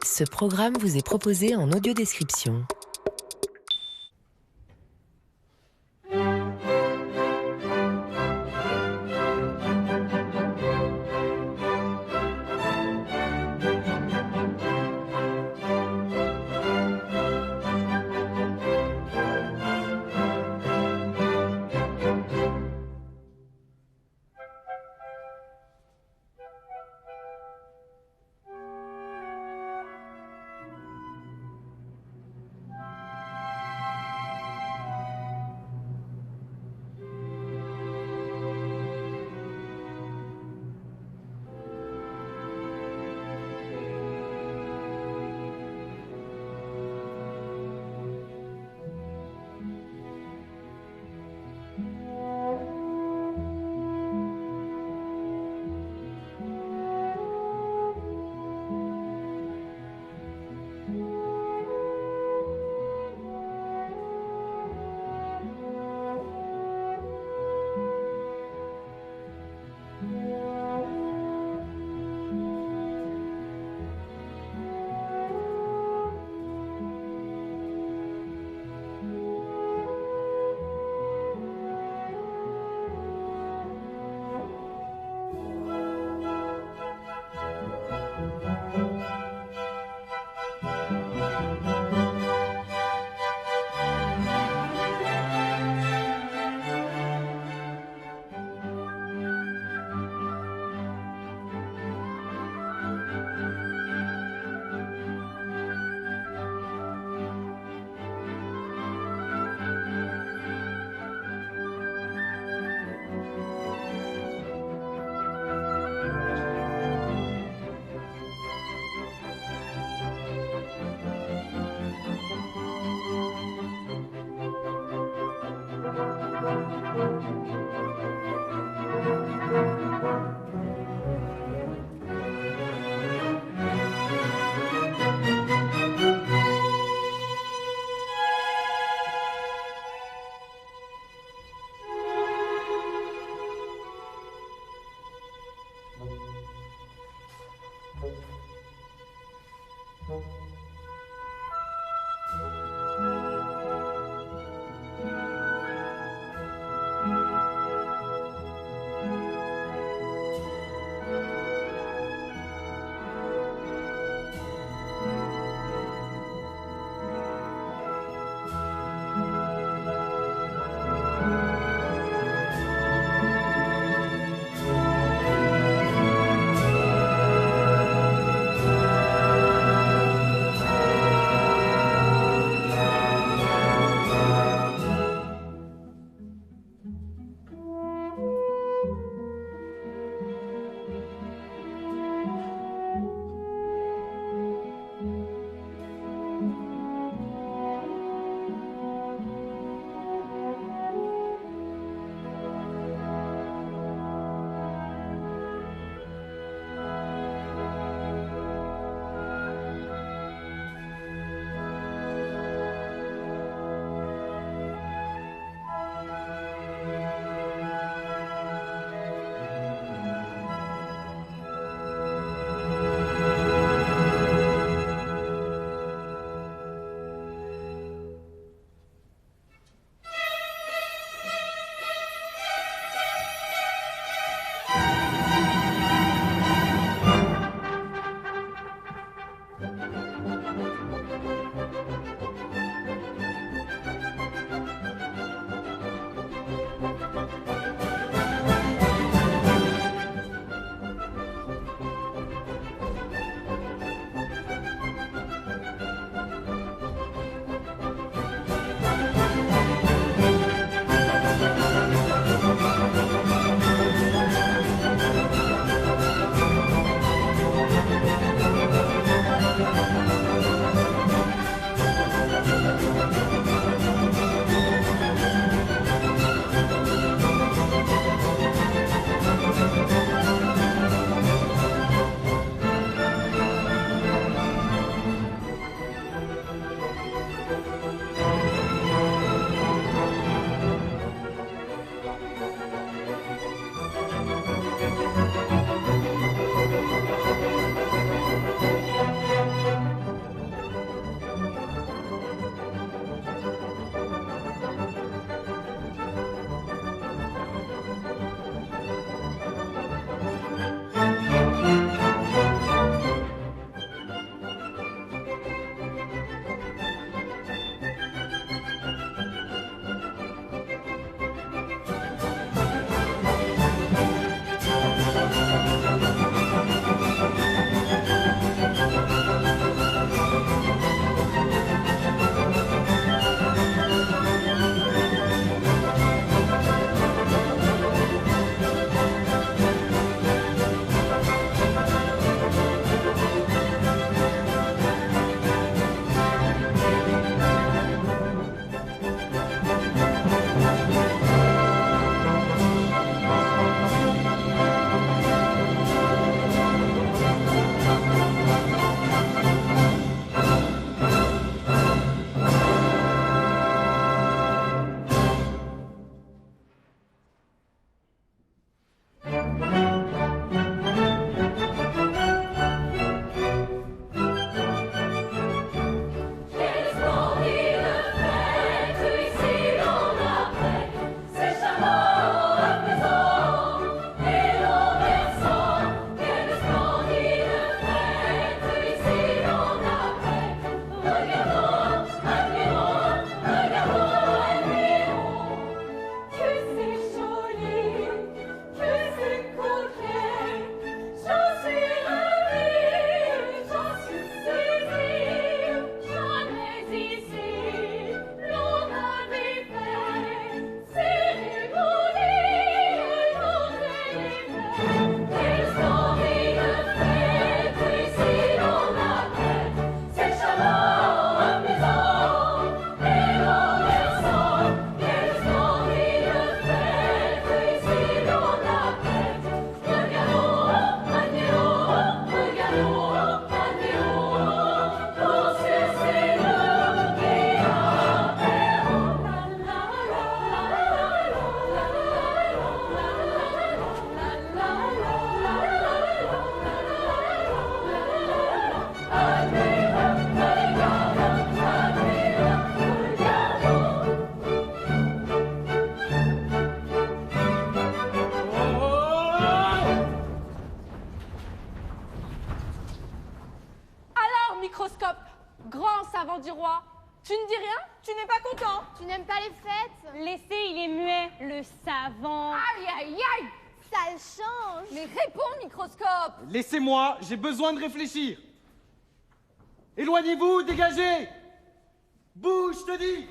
Ce programme vous est proposé en audiodescription. Alors, Microscope, grand savant du roi, tu ne dis rien? Tu n'es pas content? Tu n'aimes pas les fêtes? Laissez, il est muet, le savant. Aïe, aïe, aïe! Ça le change. Mais réponds, Microscope! Laissez-moi, j'ai besoin de réfléchir. Éloignez-vous, dégagez! Bouge, je te dis!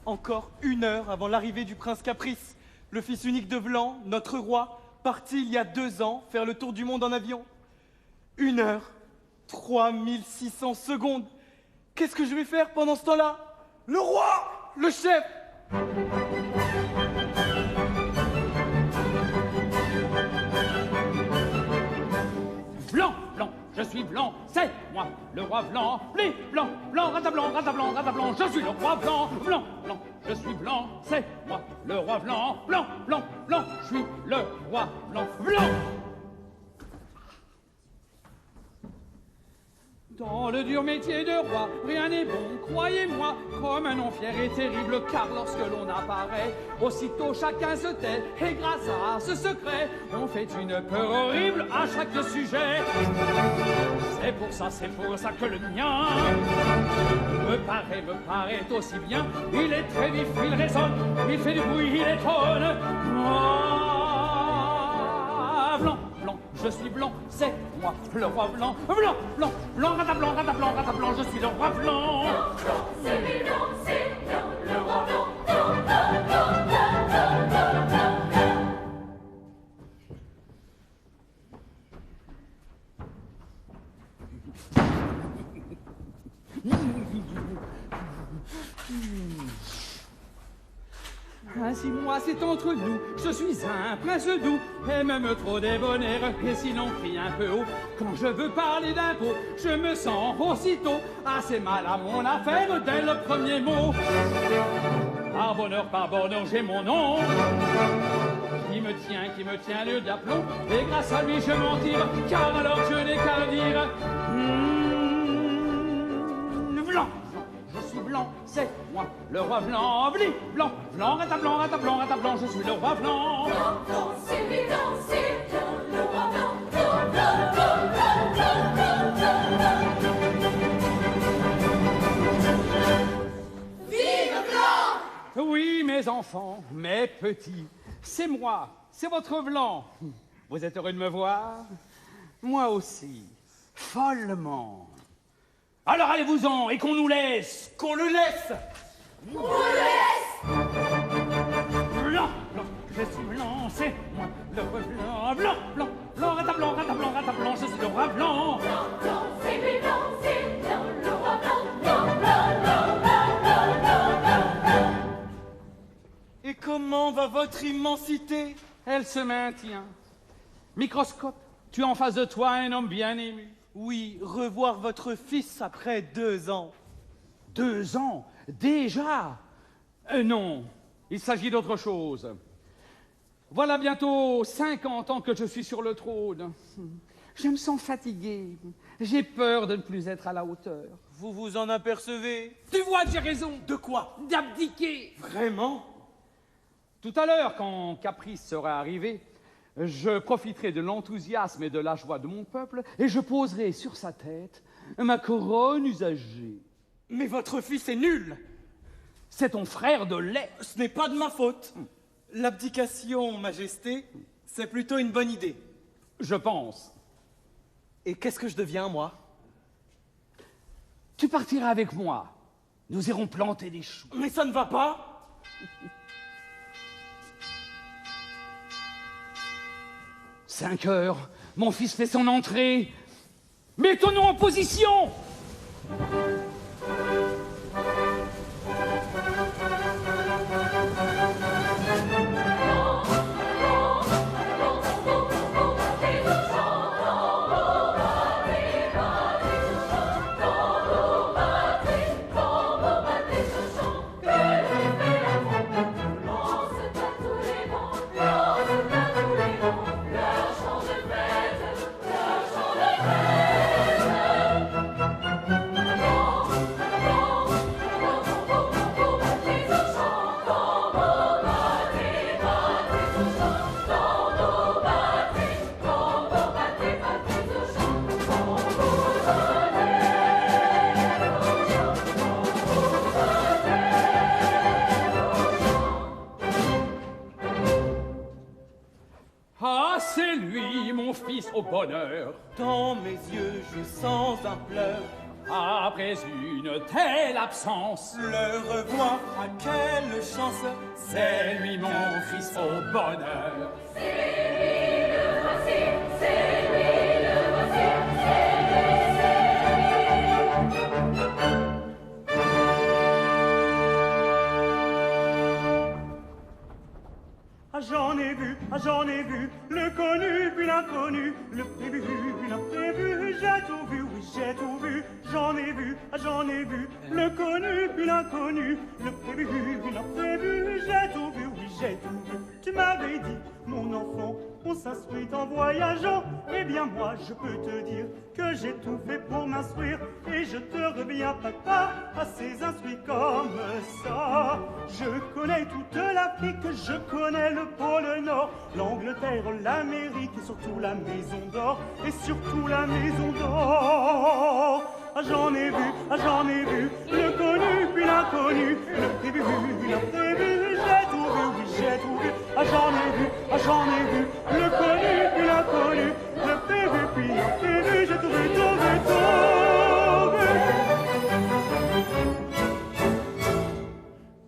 Encore 1 heure avant l'arrivée du prince Caprice, le fils unique de Vlan, notre roi, parti il y a 2 ans faire le tour du monde en avion. 1 heure, 3600 secondes. Qu'est-ce que je vais faire pendant ce temps-là? Le roi! Le chef! Blanc, blanc, je suis blanc, c'est moi, le roi blanc. Bli, blanc, blanc, ratablanc, ratablanc, ratablanc, je suis le roi blanc. Blanc, blanc, je suis blanc, c'est moi, le roi blanc. Blanc, blanc, blanc, je suis le roi blanc. Blanc! Dans le dur métier de roi, rien n'est bon, croyez-moi, comme un nom fier et terrible, car lorsque l'on apparaît, aussitôt chacun se tait, et grâce à ce secret, on fait une peur horrible à chaque sujet. C'est pour ça que le mien me paraît aussi bien. Il est très vif, il résonne, il fait du bruit, il étonne. Blanc, blanc, je suis blanc, c'est moi, le roi blanc. Blanc, blanc, blanc, ratablanc, ratablanc, ratablanc, je suis le roi blanc. C'est blanc, le roi blanc. Ainsi moi c'est entre nous, je suis un prince doux, et même trop débonnaire, et sinon prie un peu haut. Quand je veux parler d'impôts, je me sens aussitôt assez mal à mon affaire dès le premier mot. Par bonheur, j'ai mon nom, qui me tient lieu d'aplomb, et grâce à lui je m'en tire, car alors je n'ai qu'à le dire. Blanc, je suis blanc, c'est moi, le roi blanc. Bli, blanc, blanc, ratablanc, ratablanc, ratablanc, je suis le roi blanc. C'est bien le roi blanc. Vive Blanc! Oui, mes enfants, mes petits, c'est moi, c'est votre blanc. Vous êtes heureux de me voir? Moi aussi, follement. Alors allez-vous-en et qu'on nous laisse. Qu'on le laisse! On le laisse! Blanc, blanc, je suis blanc, c'est moi, le roi blanc. Blanc, blanc, blanc, ratablanc, ratablanc, ratablanc, je suis le roi blanc. Blanc, c'est bien le roi blanc. Blanc, blanc, blanc, blanc, blanc, blanc, blanc. Et comment va votre immensité? Elle se maintient. Microscope, tu as en face de toi un homme bien ému. Oui, revoir votre fils après 2 ans. 2 ans? Déjà? Non, il s'agit d'autre chose. Voilà bientôt 50 ans que je suis sur le trône. Je me sens fatigué. J'ai peur de ne plus être à la hauteur. Vous vous en apercevez? Tu vois, j'ai raison. De quoi? D'abdiquer. Vraiment? Tout à l'heure, quand Caprice sera arrivé, je profiterai de l'enthousiasme et de la joie de mon peuple et je poserai sur sa tête ma couronne usagée. Mais votre fils est nul! C'est ton frère de lait. Ce n'est pas de ma faute. L'abdication, Majesté, c'est plutôt une bonne idée. Je pense. Et qu'est-ce que je deviens, moi? Tu partiras avec moi. Nous irons planter des choux. Mais ça ne va pas! 5 heures, mon fils fait son entrée. Mettons-nous en position! Lance pas tous les vents, leur change au bonheur. Dans mes yeux, je sens un pleur. Après une telle absence, Le revoir, à quelle chance. c'est lui mon fils au bonheur. J'en ai vu, le connu puis l'inconnu, le prévu puis l'imprévu, j'ai tout vu, oui j'ai tout vu, j'en ai vu, le connu puis l'inconnu, le prévu puis l'imprévu, j'ai tout vu, oui j'ai tout vu. Tu m'avais dit, mon enfant, on s'instruit en voyageant, eh bien moi je peux te dire que j'ai tout fait pour m'instruire, et je te reviens papa, assez instruit comme ça. Je connais toute l'Afrique, je connais le pôle Nord, l'Angleterre, l'Amérique et surtout la Maison d'Or, et surtout la Maison d'Or. J'en ai vu, le connu puis l'inconnu, le prévu puis l'imprévu, j'ai tout vu, oui j'ai tout vu. J'en ai vu, le connu puis l'inconnu, le prévu puis l'imprévu, j'ai tout vu, tout vu, tout vu.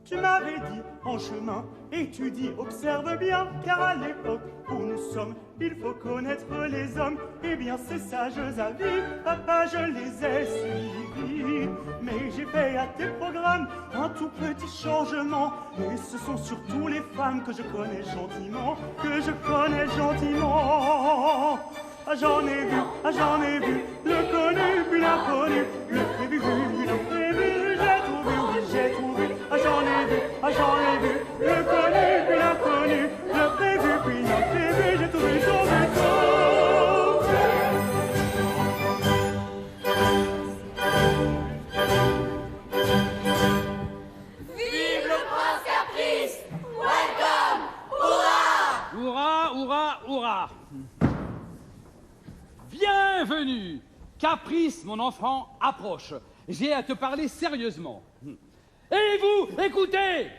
Tu m'avais dit en chemin, étudie, observe bien, car à l'époque où nous sommes, il faut connaître les hommes. Eh bien ces sages avis, papa, je les ai suivis. Mais j'ai fait à tes programmes un tout petit changement, et ce sont surtout les femmes que je connais gentiment, J'en ai vu, le connu puis l'inconnu, le prévu puis l'imprévu, j'ai tout vu, oui j'ai tout vu. J'en ai vu, le connu puis l'inconnu, le prévu puis l'imprévu, j'ai tout vu, tout vu, tout vu. Vive le prince Caprice! Welcome! Hurrah! Hurrah, hurrah, hurrah! Bienvenue! Caprice, mon enfant, approche. J'ai à te parler sérieusement. Et vous, écoutez!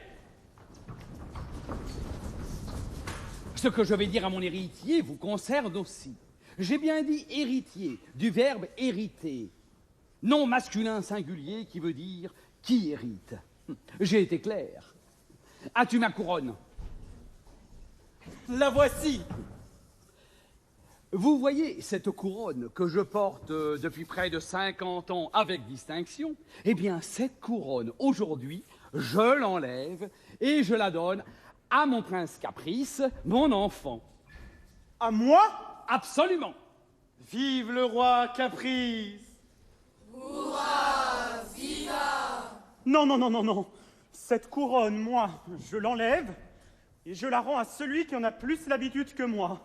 Ce que je vais dire à mon héritier vous concerne aussi. J'ai bien dit héritier, du verbe hériter. Nom masculin singulier qui veut dire qui hérite. J'ai été clair. As-tu ma couronne? La voici. Vous voyez cette couronne que je porte depuis près de 50 ans avec distinction? Eh bien, cette couronne, aujourd'hui, je l'enlève et je la donne à mon prince Caprice, mon enfant. À moi? Absolument. Vive le roi Caprice. Non. Cette couronne, moi, je l'enlève et je la rends à celui qui en a plus l'habitude que moi.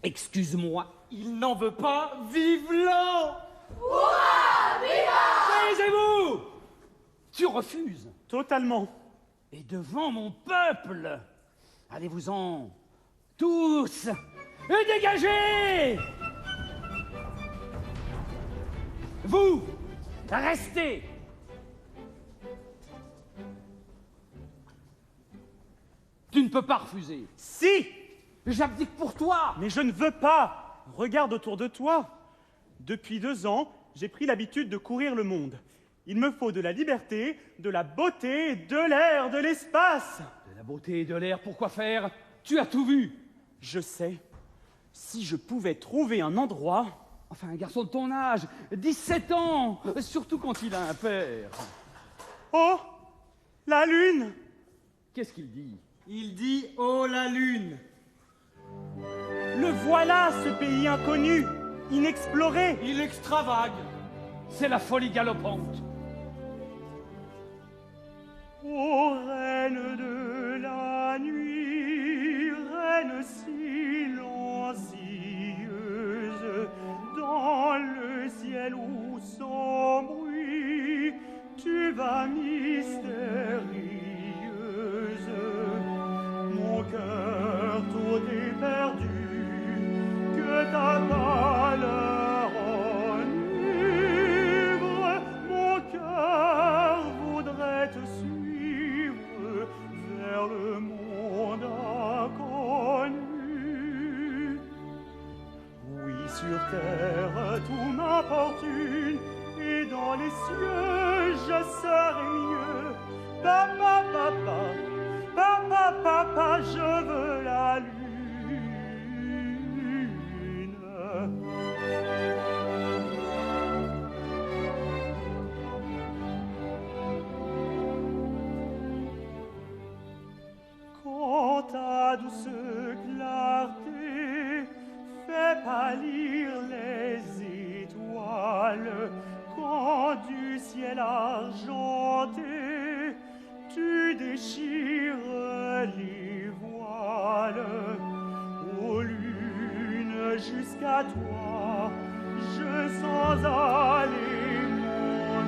Excuse-moi. Il n'en veut pas. Vive l'an. Taisez-vous! Tu refuses. Totalement. Et devant mon peuple, allez-vous-en tous et dégagez! Vous, restez! Tu ne peux pas refuser. Si! J'abdique pour toi. Mais je ne veux pas. Regarde autour de toi. Depuis 2 ans, j'ai pris l'habitude de courir le monde. Il me faut de la liberté, de la beauté, de l'air, de l'espace. De la beauté et de l'air, pourquoi faire? Tu as tout vu. Je sais. Si je pouvais trouver un endroit... Enfin, un garçon de ton âge, 17 ans, surtout quand il a un père. Oh! La lune! Qu'est-ce qu'il dit? Il dit oh la lune. Le voilà, ce pays inconnu, inexploré. Il extravague. C'est la folie galopante. Ô reine de la nuit, reine silencieuse, dans le ciel où sans bruit tu vas mystérieuse. Mon cœur tout est perdu, que ta pâleur enivre. Mon cœur voudrait te suivre sur terre tout m'importune, et dans les cieux je serai mieux. Papa, papa, papa, papa, je veux la lune. Quand ta douce clarté fait pâlir les étoiles, quand du ciel argenté tu déchires les voiles, ô lune, jusqu'à toi je sens aller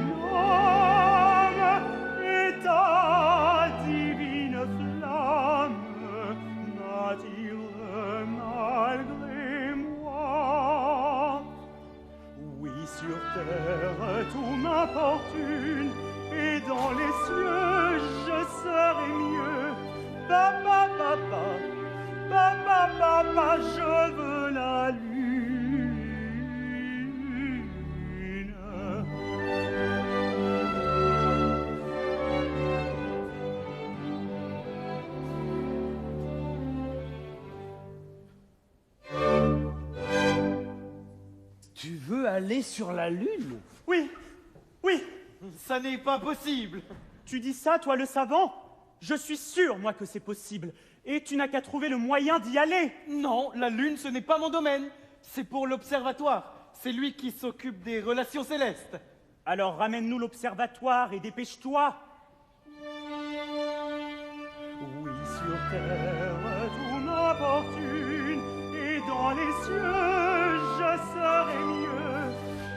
mon âme, et ta divine flamme m'attire malgré moi. Oui, sur terre tout m'importune, et dans les cieux je serai mieux. Papa, papa, papa, papa, je veux la lune. Tu veux aller sur la Lune? Oui, oui, Ça n'est pas possible. tu dis ça, toi le savant? Je suis sûr, moi, que c'est possible. Et tu n'as qu'à trouver le moyen d'y aller. Non, la Lune, ce n'est pas mon domaine. C'est pour l'observatoire. C'est lui qui s'occupe des relations célestes. Alors ramène-nous l'observatoire et dépêche-toi. Oui, sur terre tout m'importune, et dans les cieux je serai mieux.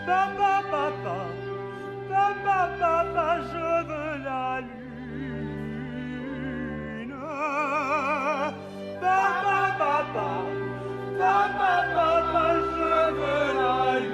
Papa, papa, papa, papa, je veux la lune. Papa, papa, papa, papa, je veux la lune.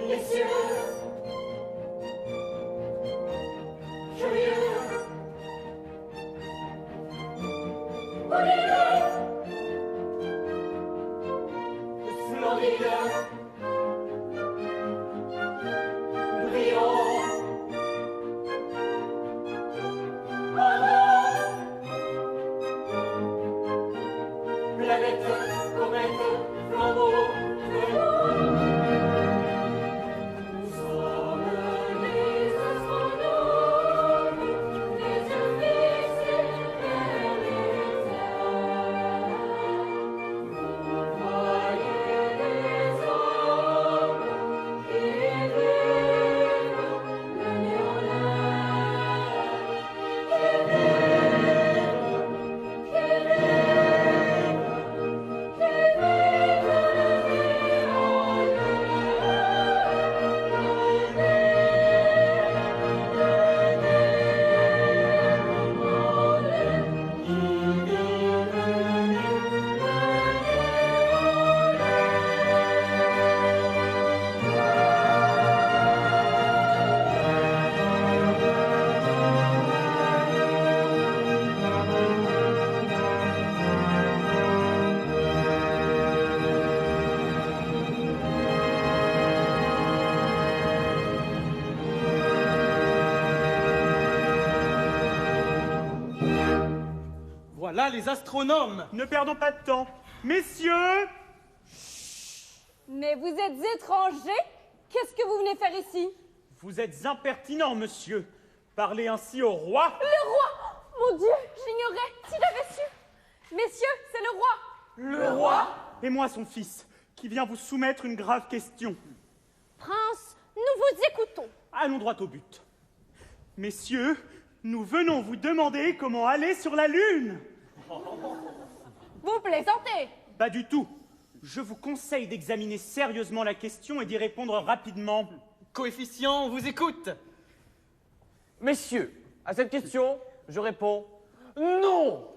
Les cieux, joyeux, lumineux, splendide, brillant, ardent, planète, comète, flambeau, flambeau. Voyez les Voilà les astronomes. Ne perdons pas de temps. Messieurs, Mais vous êtes étranger? Qu'est-ce que vous venez faire ici? vous êtes impertinents, monsieur. Parlez ainsi au roi. Le roi! Mon Dieu, j'ignorais. Si j'avais su. Messieurs, c'est le roi. Le roi? Et moi, son fils, qui vient vous soumettre une grave question. Prince, nous vous écoutons. Allons droit au but. Messieurs, nous venons vous demander comment aller sur la Lune. Vous plaisantez. Pas du tout. Je vous conseille d'examiner sérieusement la question et d'y répondre rapidement. Coefficient, on vous écoute. Messieurs, à cette question, je réponds non.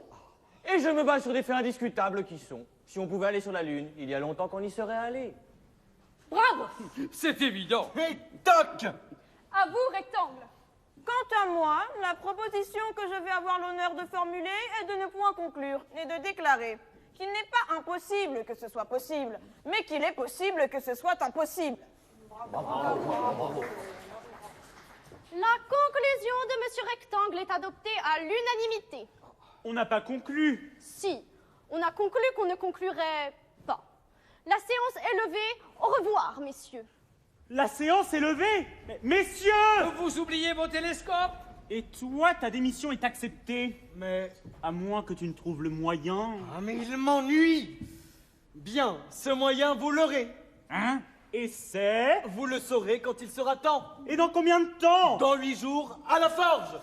Et je me base sur des faits indiscutables qui sont, si on pouvait aller sur la Lune, il y a longtemps qu'on y serait allé. Bravo. C'est évident. Et toc. À vous, rectangle. Quant à moi, la proposition que je vais avoir l'honneur de formuler est de ne point conclure et de déclarer qu'il n'est pas impossible que ce soit possible, mais qu'il est possible que ce soit impossible. La conclusion de Monsieur Rectangle est adoptée à l'unanimité. On n'a pas conclu. Si, on a conclu qu'on ne conclurait pas. La séance est levée. Au revoir, messieurs. La séance est levée. Messieurs! Vous oubliez vos télescopes? Et toi, ta démission est acceptée. Mais... À moins que tu ne trouves le moyen. Ah, mais il m'ennuie. Bien, ce moyen, vous l'aurez. Hein? Et c'est... Vous le saurez quand il sera temps. Et dans combien de temps? Dans 8 jours, à la forge.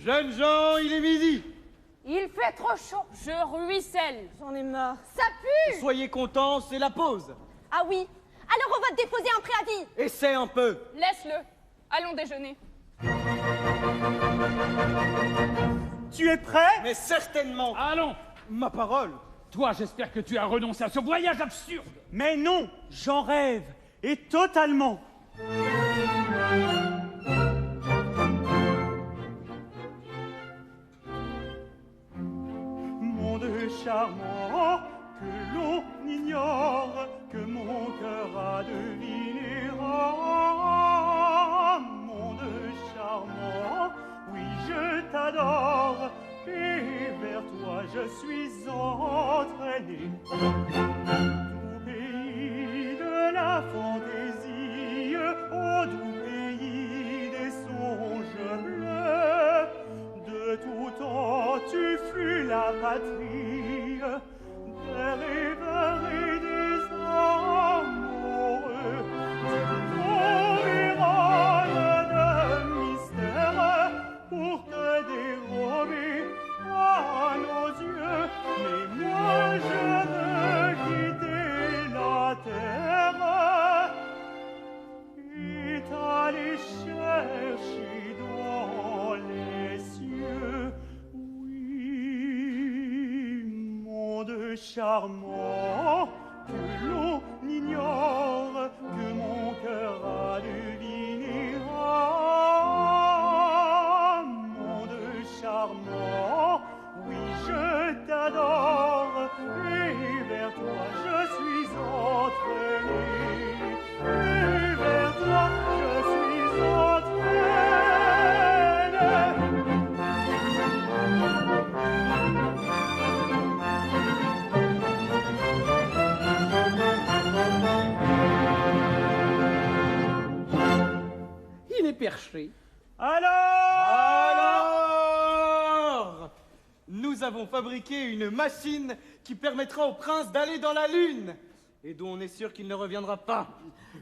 Jeunes gens, il est midi. Il fait trop chaud. Je ruisselle. J'en ai marre. Ça pue. Soyez contents, c'est la pause. Ah oui. Alors on va déposer un préavis. Essaie un peu. Laisse-le. Allons déjeuner. Tu es prêt? Mais certainement. Allons. Ma parole. Toi, j'espère que tu as renoncé à ce voyage absurde. Mais non, j'en rêve. Et totalement. Monde charmant que l'on ignore, que mon cœur a deviné. Ah, monde charmant, oui je t'adore, et vers toi je suis entraîné. Doux pays de la fantaisie, ô doux pays des songes bleus, de tout temps tu fus la patrie des rêveurs et des amoureux. Tu t'environnes de mystères pour te dérober à nos yeux, mais moi je veux charmant que l'on ignore, que mon cœur a deviné. Ah, monde charmant, oui, je t'adore, et vers toi je suis entraîné, et vers toi je suis entraîné. Il est perché. Alors, nous avons fabriqué une machine qui permettra au prince d'aller dans la lune et dont on est sûr qu'il ne reviendra pas.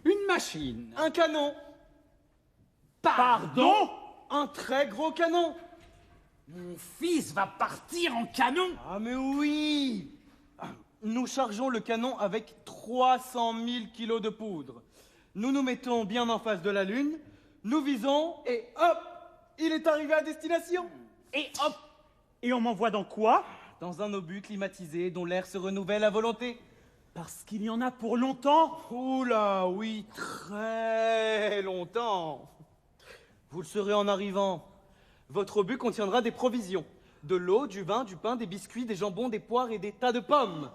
Une machine. Un canon. Pardon? Un très gros canon. Mon fils va partir en canon? Ah mais oui. Nous chargeons le canon avec 300 000 kilos de poudre. Nous nous mettons bien en face de la lune, nous visons et hop, il est arrivé à destination. Et hop! Et on m'envoie dans quoi? Dans un obus climatisé dont l'air se renouvelle à volonté. Parce qu'il y en a pour longtemps? Oula, oui, très longtemps. Vous le saurez en arrivant. Votre obus contiendra des provisions. De l'eau, du vin, du pain, des biscuits, des jambons, des poires et des tas de pommes.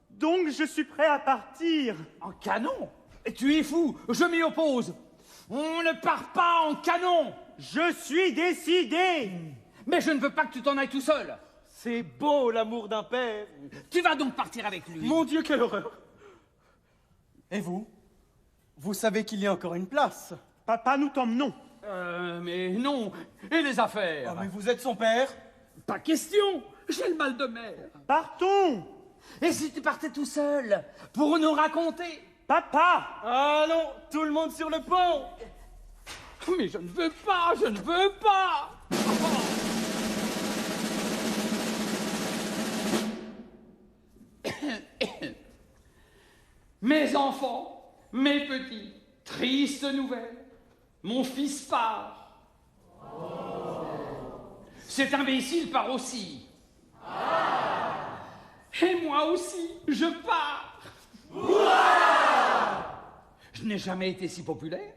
Donc je suis prêt à partir. En canon? Tu es fou, je m'y oppose. On ne part pas en canon. Je suis décidé. Mais je ne veux pas que tu t'en ailles tout seul. C'est beau l'amour d'un père. Tu vas donc partir avec lui. Mon Dieu, quelle horreur. Et vous? Vous savez qu'il y a encore une place. Papa, nous t'emmenons. Mais non. Et les affaires? Oh, mais vous êtes son père? Pas question. J'ai le mal de mer. Partons. Et si tu partais tout seul pour nous raconter? Papa! Allons, tout le monde sur le pont. Mais je ne veux pas, je ne veux pas. Mes enfants, mes petits, triste nouvelle, mon fils part. Cet imbécile part aussi. Et moi aussi, je pars. Je n'ai jamais été si populaire.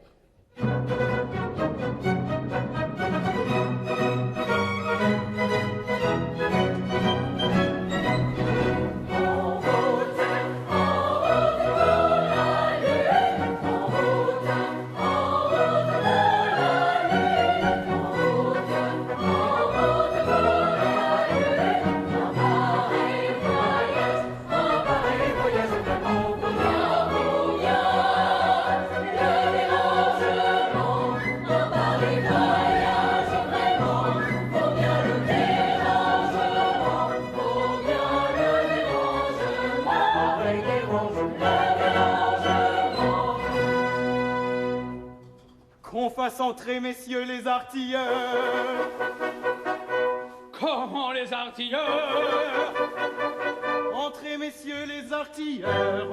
Qu'on fasse entrer, messieurs les artilleurs. Comment les artilleurs? Entrez, messieurs les artilleurs.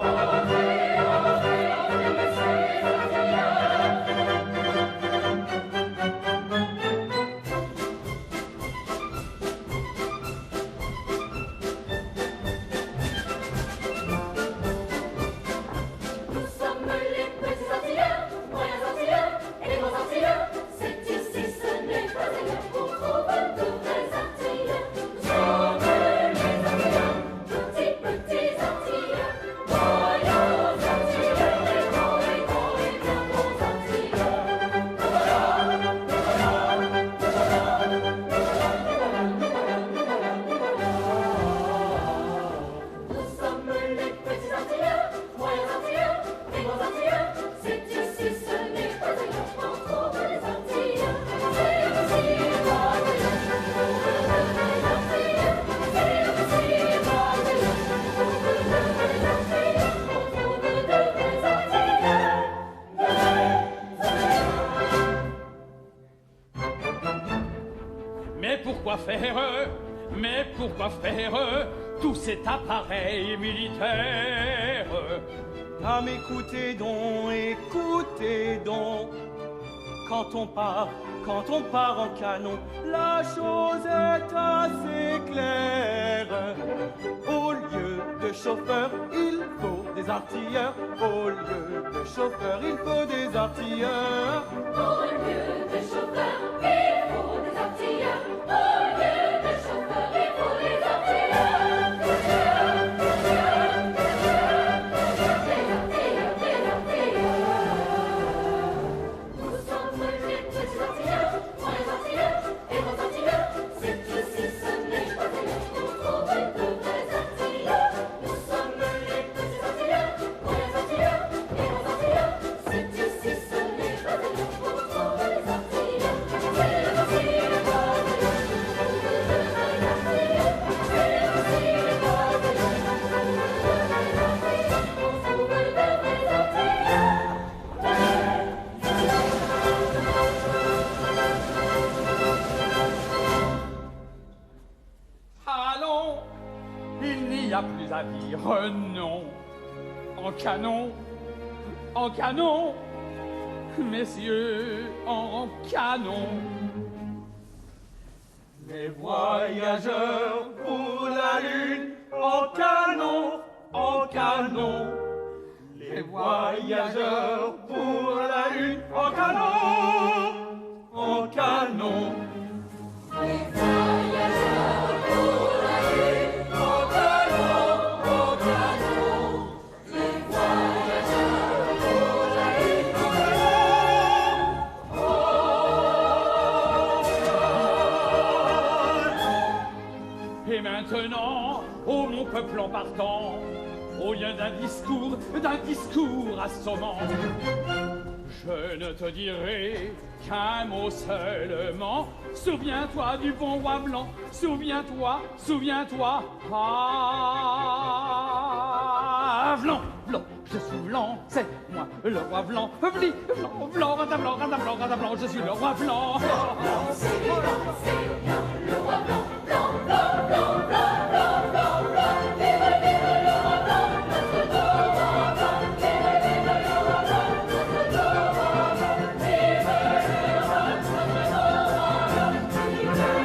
Nous sommes les petits artilleurs, moyens artilleurs et les grands artilleurs. C'est ici, ce n'est pas ailleurs qu'on trouve de vrais artilleurs. Nous sommes les artilleurs, petits artilleurs, moyens artilleurs, les grands et bien grands artilleurs. Nous sommes les petits artilleurs, moyens artilleurs, les grands artilleurs. C'est ici, ce n'est pas ailleurs qu'on trouve les artilleurs. C'est le petit bataillon, les artilleurs. C'est le petit bataillon, les artilleurs. On trouve de vrais artilleurs. Mais pourquoi faire tout cet appareil militaire? Ah, mais écoutez donc. Quand on part en canon, la chose est assez claire. Au lieu de chauffeurs, il faut des artilleurs. Au lieu de chauffeurs, il faut des artilleurs. Au lieu de chauffeurs, il faut des artilleurs. Au lieu de chauffeurs, il faut des artilleurs. Nous sommes les petits artilleurs, moi les artilleurs et vos artilleurs. C'est ici, ce n'est pas ailleurs qu'on trouve de vrais artilleurs. Nous sommes les petits artilleurs, moi les artilleurs et vos artilleurs. C'est ici, ce n'est pas ailleurs qu'on trouve les artilleurs. C'est ici les bataillons, de vrais artilleurs. C'est ici les bataillons, de vrais artilleurs. On trouve de vrais artilleurs. Allons, il n'y a plus à dire non. En canon, messieurs, en canon. Les voyageurs pour la lune, en canon. Les voyageurs pour la lune, en canon. Et maintenant, ô mon peuple en partant, au lieu d'un discours assommant, je ne te dirai qu'un mot seulement. Souviens-toi du bon roi blanc, souviens-toi, ah, blanc, je suis blanc, c'est moi le roi blanc, blanc, radablanc, je suis le roi blanc. C'est bien le roi blanc, blanc, blanc, blanc, blanc, blanc, blanc, blanc. Vive, vive le roi blanc, notre beau roi blanc. Vive, vive le roi blanc, notre beau roi blanc. Vive le roi, notre beau roi blanc. Vive le roi.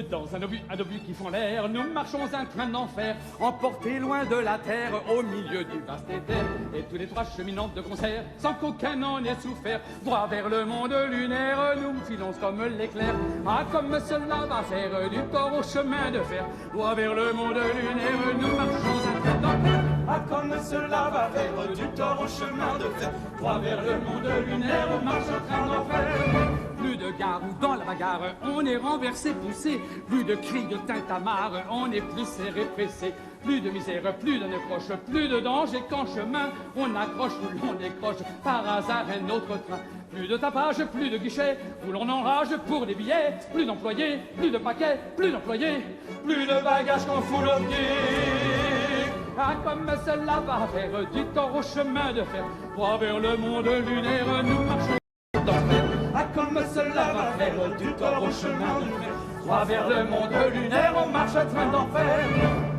Dans un obus qui font l'air, nous marchons un train d'enfer, emportés loin de la terre, au milieu du vaste éther. Et tous les trois cheminant de concert, sans qu'aucun en ait souffert, droit vers le monde lunaire, nous filons comme l'éclair. Ah, comme cela va faire du tort au chemin de fer, droit vers le monde lunaire, nous marchons un train d'enfer. Ah, comme cela va faire du tort au chemin de fer, droit vers le monde lunaire, marche un train d'enfer. Plus de gare ou dans la bagarre, on est renversé, poussé. Plus de cris de tintamarre, on est plus serré, pressé. Plus de misère, plus de nécroche, plus de danger qu'en chemin. On accroche ou l'on décroche par hasard un autre train. Plus de tapage, plus de guichets, où l'on enrage pour des billets. Plus d'employés, plus de paquets, plus d'employés, plus de bagages qu'on fout au pied. Ah, comme cela va faire du tort au chemin de fer. Droit vers le monde lunaire, nous marchons d'enfer. Ah, comme cela va faire du tort au chemin de fer. Droit vers le monde lunaire, on marche à train d'enfer.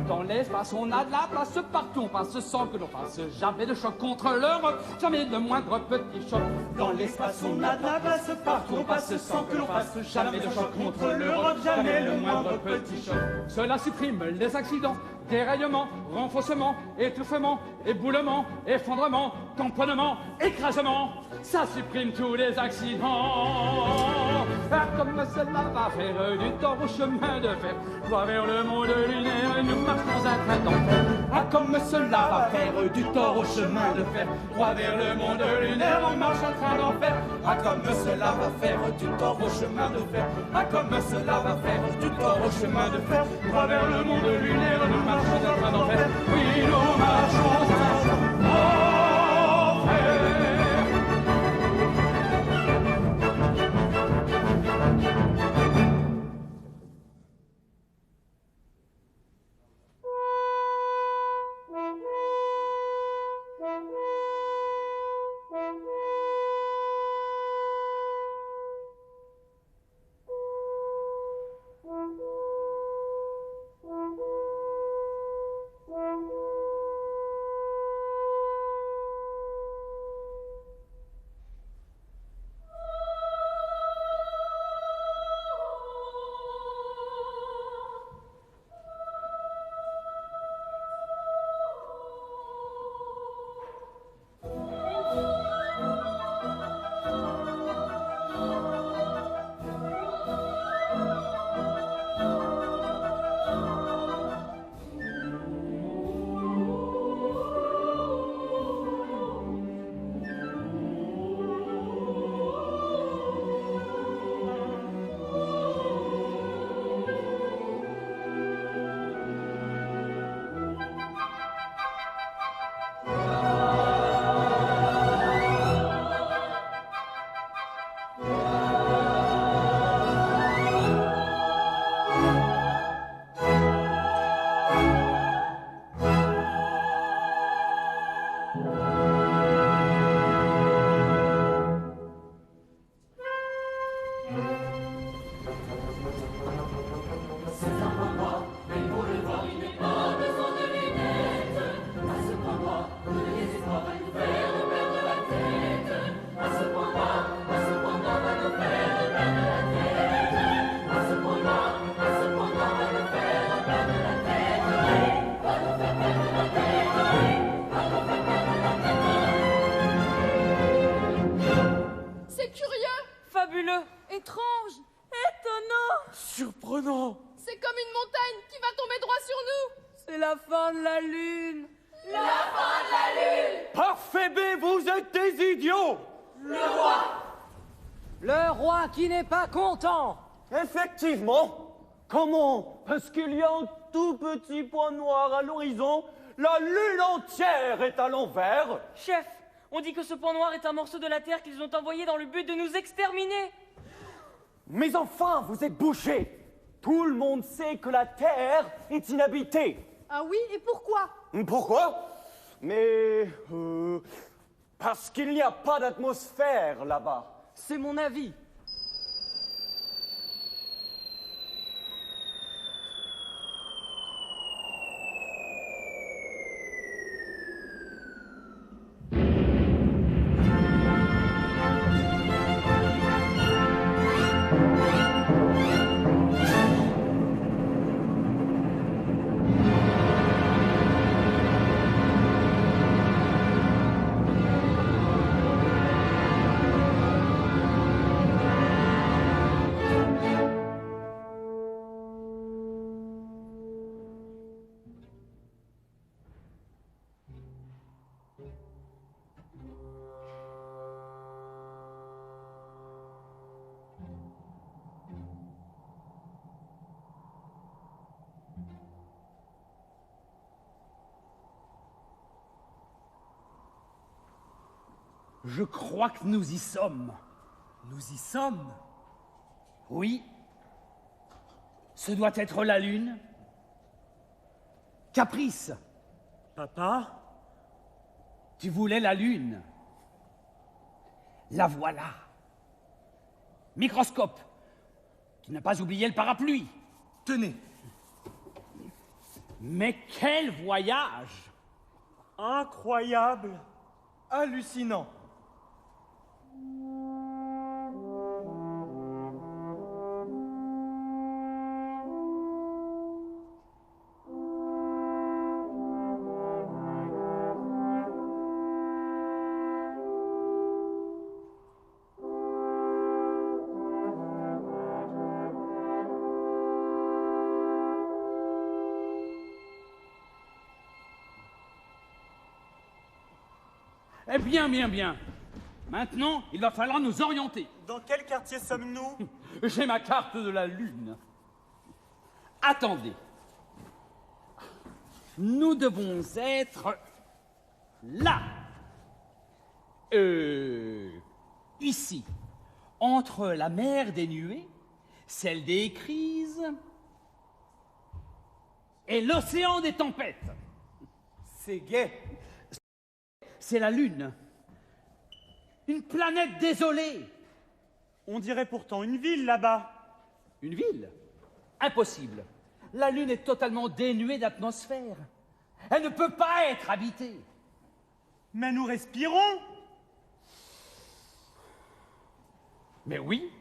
Dans l'espace, on a de la place partout, on passe sans que l'on fasse jamais de choc contre l'Europe, jamais de moindre petit choc. Dans l'espace, on a de la place partout, on passe sans que l'on fasse jamais de choc contre l'Europe, jamais le moindre petit choc. Cela supprime les accidents, déraillements, renfoncements, étouffements, éboulements, effondrements, tamponnements, écrasements. Ça supprime tous les accidents. Ah, comme cela va faire du tort au chemin de fer, droit vers le monde lunaire, nous marchons dans un train d'enfer. Ah, comme cela va faire du tort au chemin de fer, droit vers le monde lunaire, on marche en train d'enfer. Ah, comme cela va faire du tort au chemin de fer. Ah, comme cela va faire du tort au chemin de fer, droit vers le monde lunaire, nous marchons en train d'enfer. Oui, nous marchons en train d'enfer. Étrange, étonnant, surprenant. c'est comme une montagne qui va tomber droit sur nous. C'est la fin de la lune. La fin de la lune. Parfait B, vous êtes des idiots. Le roi. Le roi qui n'est pas content. Effectivement. Comment? Parce qu'il y a un tout petit point noir à l'horizon, la lune entière est à l'envers. Chef, on dit que ce point noir est un morceau de la Terre qu'ils ont envoyé dans le but de nous exterminer. Mais enfin, vous êtes bouchés. Tout le monde sait que la Terre est inhabitée. Ah oui, et pourquoi? Pourquoi? Mais... parce qu'il n'y a pas d'atmosphère là-bas. C'est mon avis. Je crois que nous y sommes. Nous y sommes. Oui. Ce doit être la lune. Caprice, Papa? tu voulais la lune. La voilà. Microscope, tu n'as pas oublié le parapluie. Tenez. Mais quel voyage! Incroyable! Hallucinant. Eh bien, bien, bien. Maintenant, il va falloir nous orienter. Dans quel quartier sommes-nous? J'ai ma carte de la Lune. Attendez. Nous devons être là. Ici. Entre la mer des nuées, celle des crises et l'océan des tempêtes. C'est gai. C'est la Lune. Une planète désolée. On dirait pourtant une ville là-bas. Une ville? Impossible. La Lune est totalement dénuée d'atmosphère. Elle ne peut pas être habitée. Mais nous respirons. Mais oui.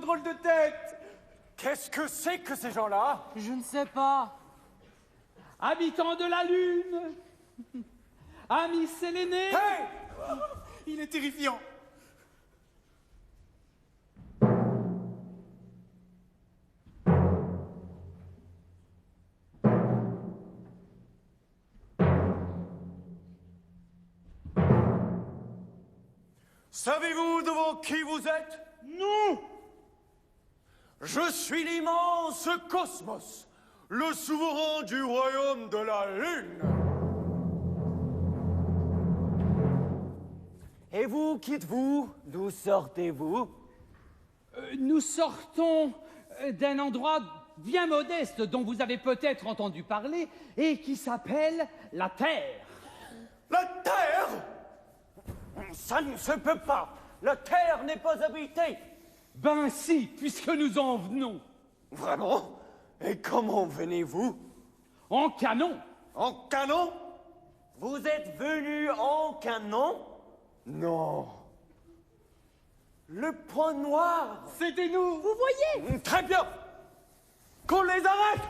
Drôle de tête. Qu'est-ce que c'est que ces gens-là? Je ne sais pas. Habitants de la Lune, amis sélénés. Hey! Il est terrifiant. Savez-vous devant qui vous êtes? Nous! Je suis l'immense Cosmos, le souverain du royaume de la Lune. Et vous, qui êtes-vous? D'où sortez-vous? Nous sortons d'un endroit bien modeste dont vous avez peut-être entendu parler et qui s'appelle la Terre. La Terre? Ça ne se peut pas. La Terre n'est pas habitée. Ben si, puisque nous en venons. Vraiment? Et comment venez-vous? En canon. En canon? Vous êtes venu en canon? Non. Le point noir. C'était nous. Vous voyez? Très bien. Qu'on les arrête.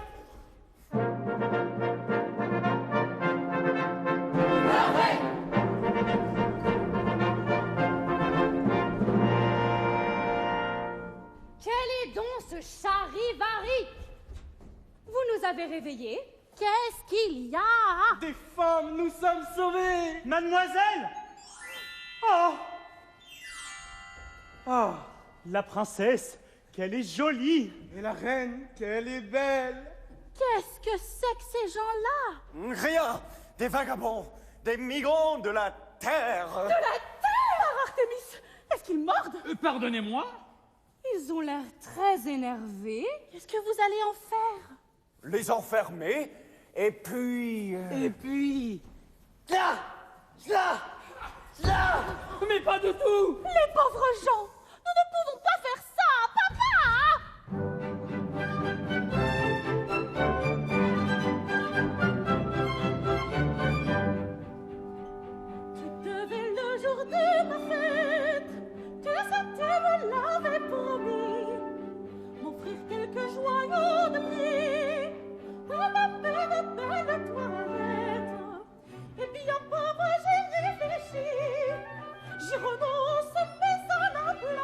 Quel est donc ce charivari? Vous nous avez réveillés? Qu'est-ce qu'il y a? Des femmes, nous sommes sauvés. Mademoiselle! Oh! Ah, la princesse, qu'elle est jolie! Et la reine, qu'elle est belle. Qu'est-ce que c'est que ces gens-là? Rien. Des vagabonds. Des migrants de la Terre. De la Terre, Artémis! Est-ce qu'ils mordent? Pardonnez-moi. Ils ont l'air très énervés. Qu'est-ce que vous allez en faire? Les enfermer. Et puis... Et puis... Là! Mais pas du tout. Les pauvres gens! Nous ne pouvons pas faire ça, papa! Tu devais le jour de ma fête, que c'était me l'avait promis, m'offrir quelques joyaux de nuit, à ma belle toilette. Et bien pauvre, j'ai réfléchi, j'y renonce, mais ça n'a plus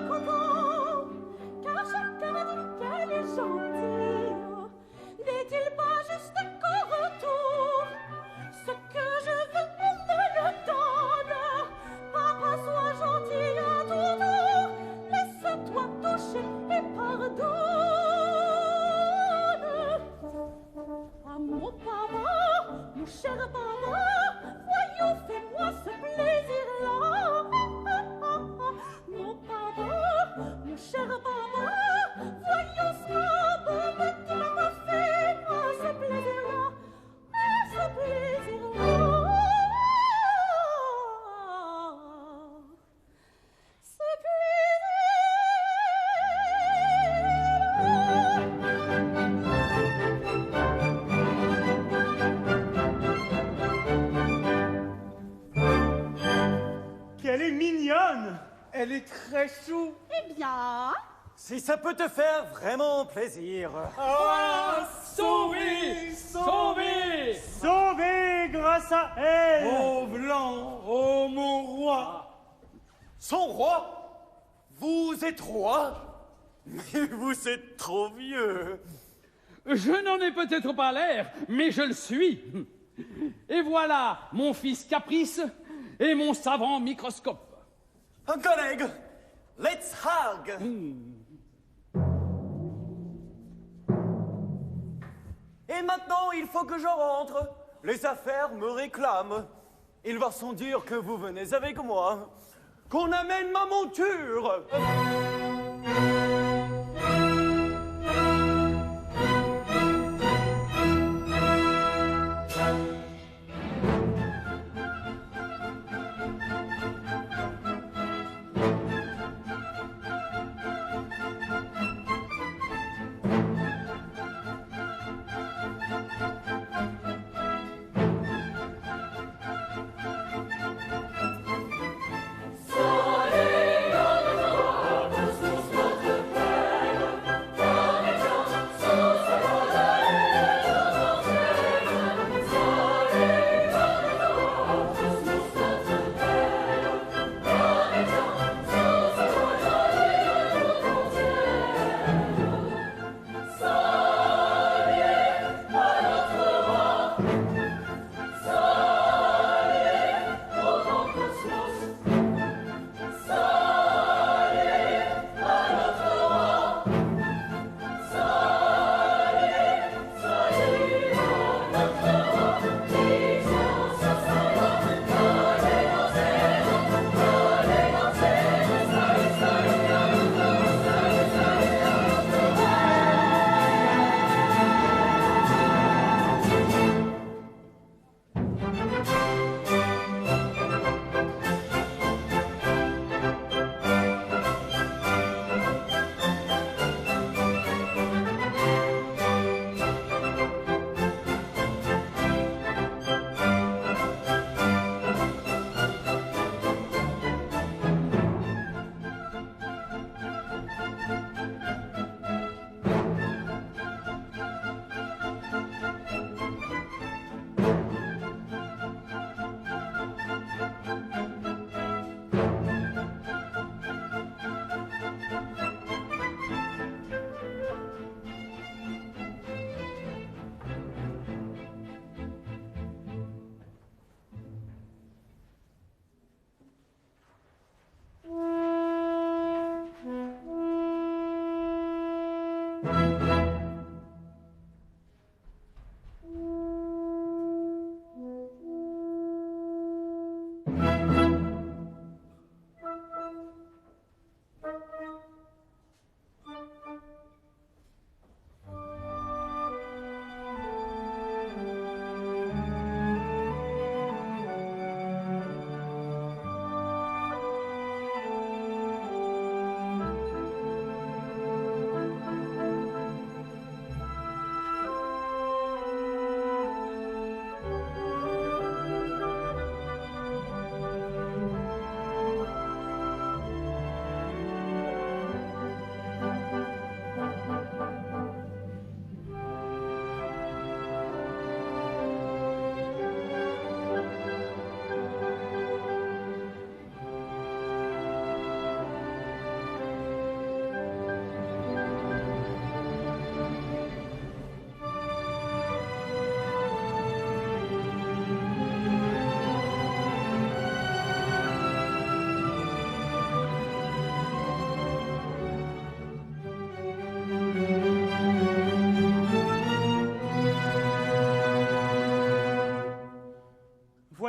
content, car chacun dit qu'elle est gentille. N'est-il pas juste qu'au retour, ce que je veux, on me le donne? Papa, sois gentil à ton tour, laisse-toi toucher et pardonne. Ah, mon papa, mon cher papa, voyons, fais-moi ce plaisir-là. Mon papa, mon cher papa, voyons cela, bon petit papa, fais-moi ce plaisir-là, ce plaisir-là. Ce Qu'elle est mignonne! Elle est très chou. Eh bien, Si ça peut te faire vraiment plaisir. Ah, Sauvé! Sauvé! Sauvé grâce à elle! Ô blanc, ô mon roi. Son roi? Vous êtes roi? Mais vous êtes trop vieux. Je n'en ai peut-être pas l'air, mais je le suis. Et voilà mon fils Caprice et mon savant microscope. Un collègue, let's hug. Et maintenant, il faut que je rentre. Les affaires me réclament. Il va sans dire que vous venez avec moi. Qu'on amène ma monture. Soleil, on attend, tous, tous, notre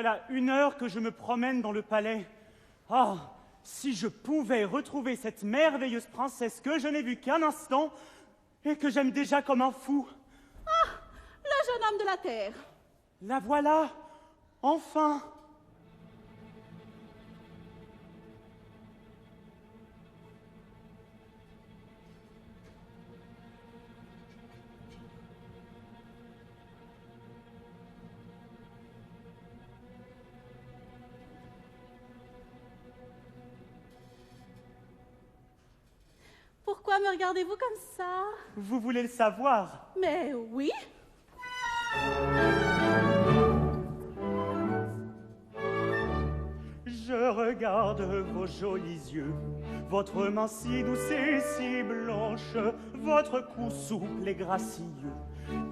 voilà 1 heure que je me promène dans le palais. Ah, si je pouvais retrouver cette merveilleuse princesse que je n'ai vue qu'un instant et que j'aime déjà comme un fou. Ah, le jeune homme de la terre. La voilà, enfin. Pourquoi me regardez-vous comme ça? Vous voulez le savoir? Mais oui. Je regarde vos jolis yeux, votre main si douce et si blanche, votre cou souple et gracieux,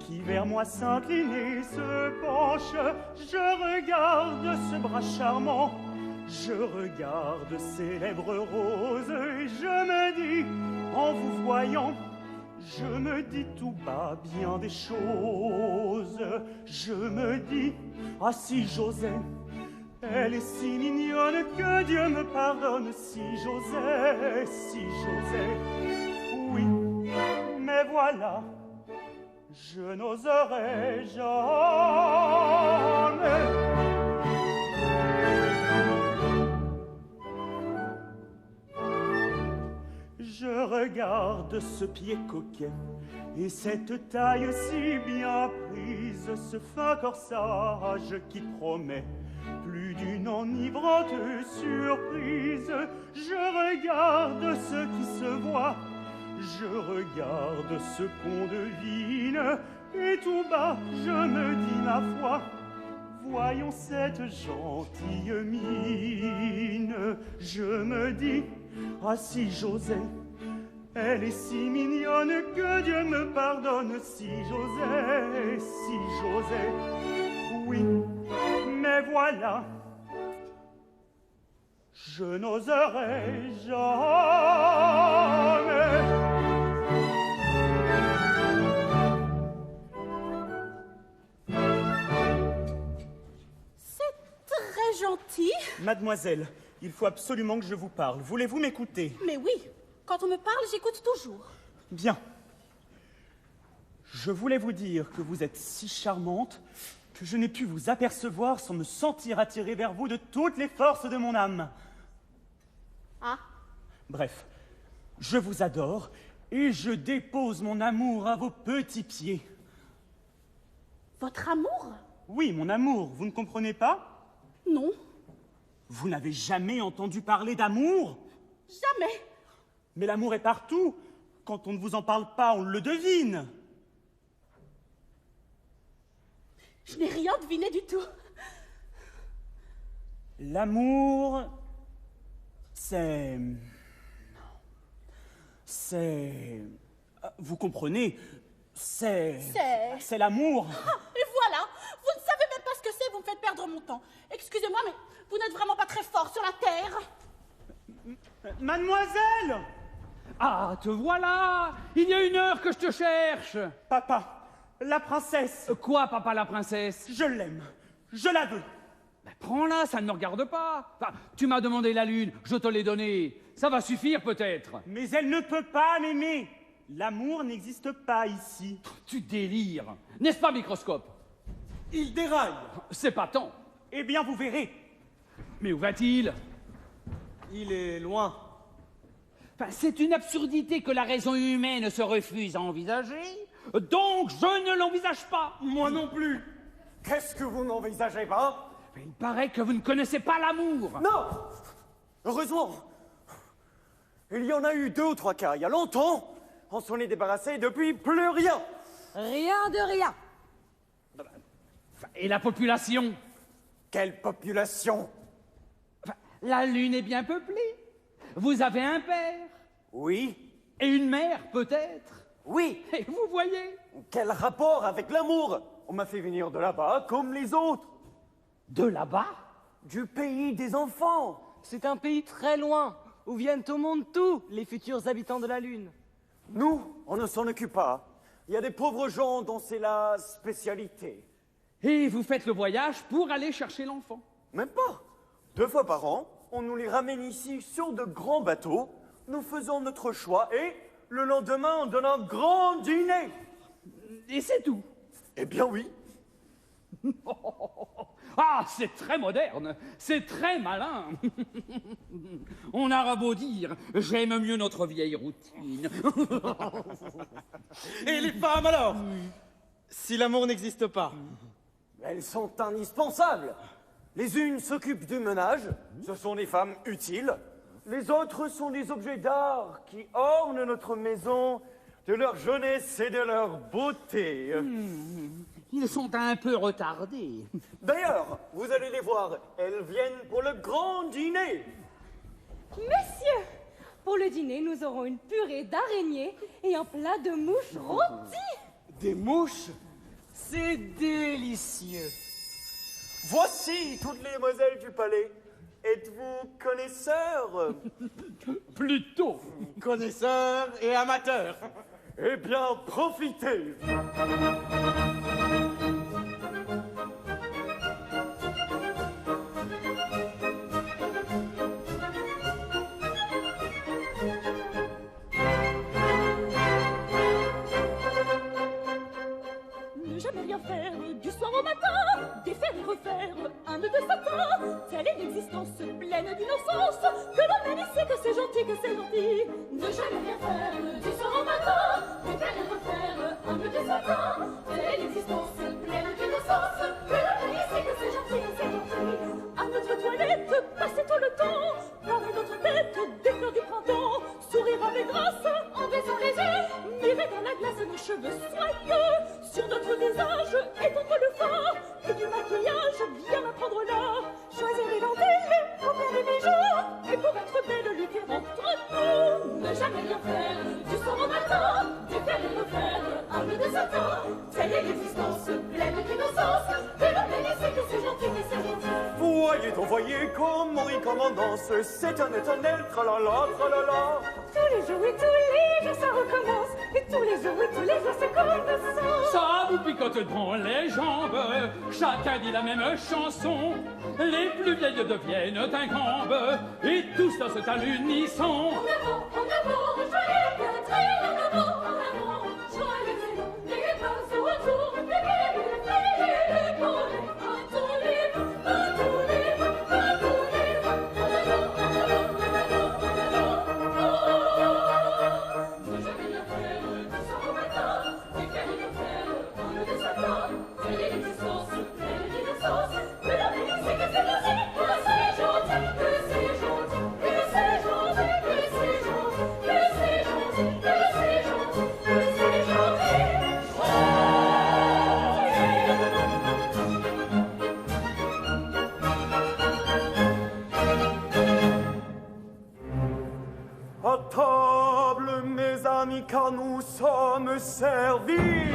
qui vers moi s'incline et se penche. Je regarde ce bras charmant, je regarde ces lèvres roses, et je me dis, en vous voyant, je me dis tout bas bien des choses. Je me dis, ah si j'osais, elle est si mignonne que Dieu me pardonne. Si j'osais, oui, mais voilà, je n'oserais jamais. Je regarde ce pied coquet et cette taille si bien prise, ce fin corsage qui promet plus d'une enivrante surprise. Je regarde ce qui se voit, je regarde ce qu'on devine, et tout bas je me dis ma foi, voyons cette gentille mine. Je me dis, ah si j'osais, elle est si mignonne que Dieu me pardonne. Si j'osais, oui, mais voilà, je n'oserais jamais. C'est très gentil. Mademoiselle, il faut absolument que je vous parle. Voulez-vous m'écouter? Mais oui, quand on me parle, j'écoute toujours. Bien. Je voulais vous dire que vous êtes si charmante que je n'ai pu vous apercevoir sans me sentir attiré vers vous de toutes les forces de mon âme. Ah. Bref, je vous adore et je dépose mon amour à vos petits pieds. Votre amour? Oui, mon amour, vous ne comprenez pas? Non. Vous n'avez jamais entendu parler d'amour? Jamais. Mais l'amour est partout. Quand on ne vous en parle pas, on le devine. Je n'ai rien deviné du tout. L'amour, c'est... Vous comprenez? C'est l'amour. Ah, et voilà. Vous ne savez même pas ce que c'est, vous me faites perdre mon temps. Excusez-moi, mais vous n'êtes vraiment pas très fort sur la terre. Mademoiselle! Ah, te voilà! Il y a 1 heure que je te cherche! Papa, la princesse! Quoi, papa, la princesse? Je l'aime, je la veux. Ben, prends-la, ça ne me regarde pas. Enfin, tu m'as demandé la lune, je te l'ai donnée. Ça va suffire, peut-être. Mais elle ne peut pas m'aimer. L'amour n'existe pas ici. Tu délires. N'est-ce pas, Microscope? Il déraille. C'est pas tant. Eh bien, vous verrez. Mais où va-t-il? Il est loin. Enfin, c'est une absurdité que la raison humaine se refuse à envisager. Donc, je ne l'envisage pas. Moi non plus. Qu'est-ce que vous n'envisagez pas? Il paraît que vous ne connaissez pas l'amour. Non! Heureusement. Il y en a eu 2 ou 3 cas, il y a longtemps. On s'en est débarrassé, depuis plus rien. Rien de rien. Et la population? Quelle population? La Lune est bien peuplée. Vous avez un père. Oui. Et une mère, peut-être. Oui. Et vous voyez? Quel rapport avec l'amour? On m'a fait venir de là-bas comme les autres. De là-bas? Du pays des enfants. C'est un pays très loin, où viennent au monde tous les futurs habitants de la Lune. Nous, on ne s'en occupe pas. Il y a des pauvres gens dont c'est la spécialité. Et vous faites le voyage pour aller chercher l'enfant. Même pas. 2 fois par an, on nous les ramène ici sur de grands bateaux. Nous faisons notre choix et le lendemain, on donne un grand dîner. Et c'est tout. Eh bien oui. Ah, c'est très moderne, c'est très malin. On aura beau dire, j'aime mieux notre vieille routine. Et les femmes alors? Si l'amour n'existe pas? Elles sont indispensables. Les unes s'occupent du ménage, ce sont des femmes utiles. Les autres sont des objets d'art qui ornent notre maison de leur jeunesse et de leur beauté. Ils sont un peu retardés. D'ailleurs, vous allez les voir, elles viennent pour le grand dîner. Messieurs, pour le dîner, nous aurons une purée d'araignées et un plat de mouches rôties. Des mouches? C'est délicieux. Voici toutes les demoiselles du palais. Êtes-vous connaisseurs? Plutôt. Connaisseurs et amateurs. Eh bien, profitez. Ne jamais rien faire du soir au matin, défaire et refaire un nœud de satin. Telle est l'existence pleine d'innocence, que l'on mène ici, que c'est gentil, que c'est gentil. Ne jamais rien faire du soir au matin, défaire et refaire un nœud de satin. Telle est l'existence pleine d'innocence, que l'on mène ici, que c'est gentil, que c'est gentil. À notre toilette, passer tout le temps, parer notre tête des fleurs du printemps, sourire avec grâce, en baissant les yeux, mirer dans la glace nos cheveux soyeux, sur notre visage étendre le fard, et du maquillage bien apprendre l'art, choisir les lentilles, pour faire les bijoux, et pour être belle lutter entre nous. Ne jamais rien faire du soir au matin, défaire et refaire un nœud de satin. Telle est l'existence pleine d'innocence, que l'on mène ici, que c'est gentil, que c'est gentil. Voyez donc, voyez comme on rit comme on danse. C'est un éternel tralala, tralala. Tous les jours et tous les jours ça recommence, et tous les jours et tous les jours c'est comme ça. Ça vous picote dans les jambes, chacun dit la même chanson. Les plus vieilles deviennent incambes, et tous dansent à l'unisson. En avant, joyeux Catherine, en avant, joyeux Zénon. Les pas au retour, les belles, les filles et les collègues. À tous les vents, à tous les vents, à tous les vents. Ne jamais rien faire du soir au matin, défaire et refaire un nœud de satin. Telle est l'existence pleine d'innocence, que l'on mène ici, que c'est gentil, que c'est gentil, que c'est gentil, que c'est gentil, que c'est gentil, que c'est gentil, que c'est gentil, que c'est gentil. À table, mes amis, car nous sommes servis.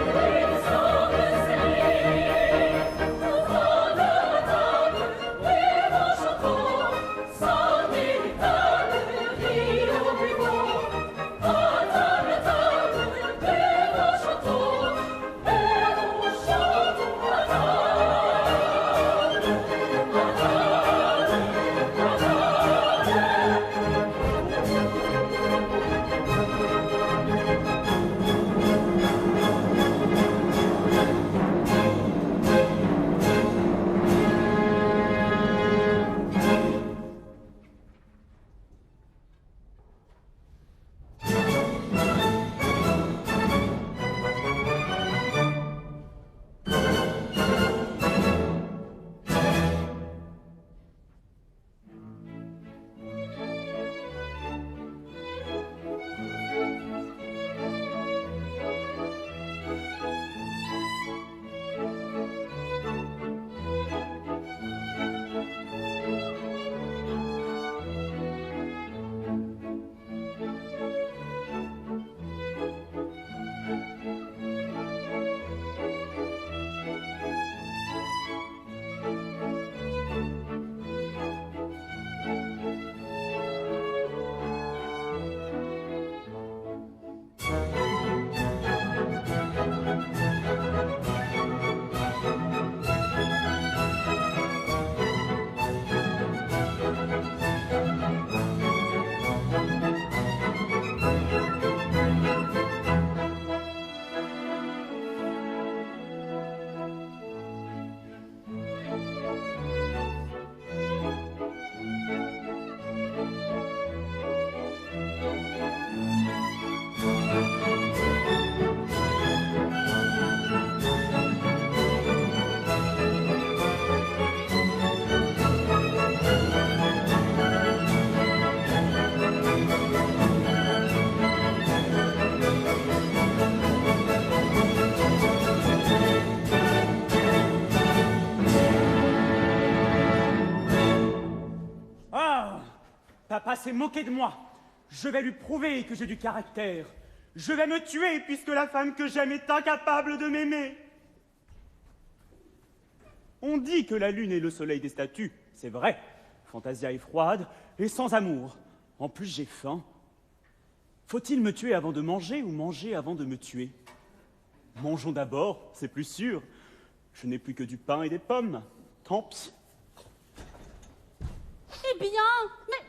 Papa s'est moqué de moi. Je vais lui prouver que j'ai du caractère. Je vais me tuer puisque la femme que j'aime est incapable de m'aimer. On dit que la lune est le soleil des statues. C'est vrai. Fantasia est froide et sans amour. En plus, j'ai faim. Faut-il me tuer avant de manger ou manger avant de me tuer? Mangeons d'abord, c'est plus sûr. Je n'ai plus que du pain et des pommes. Tant pis. Eh bien, mais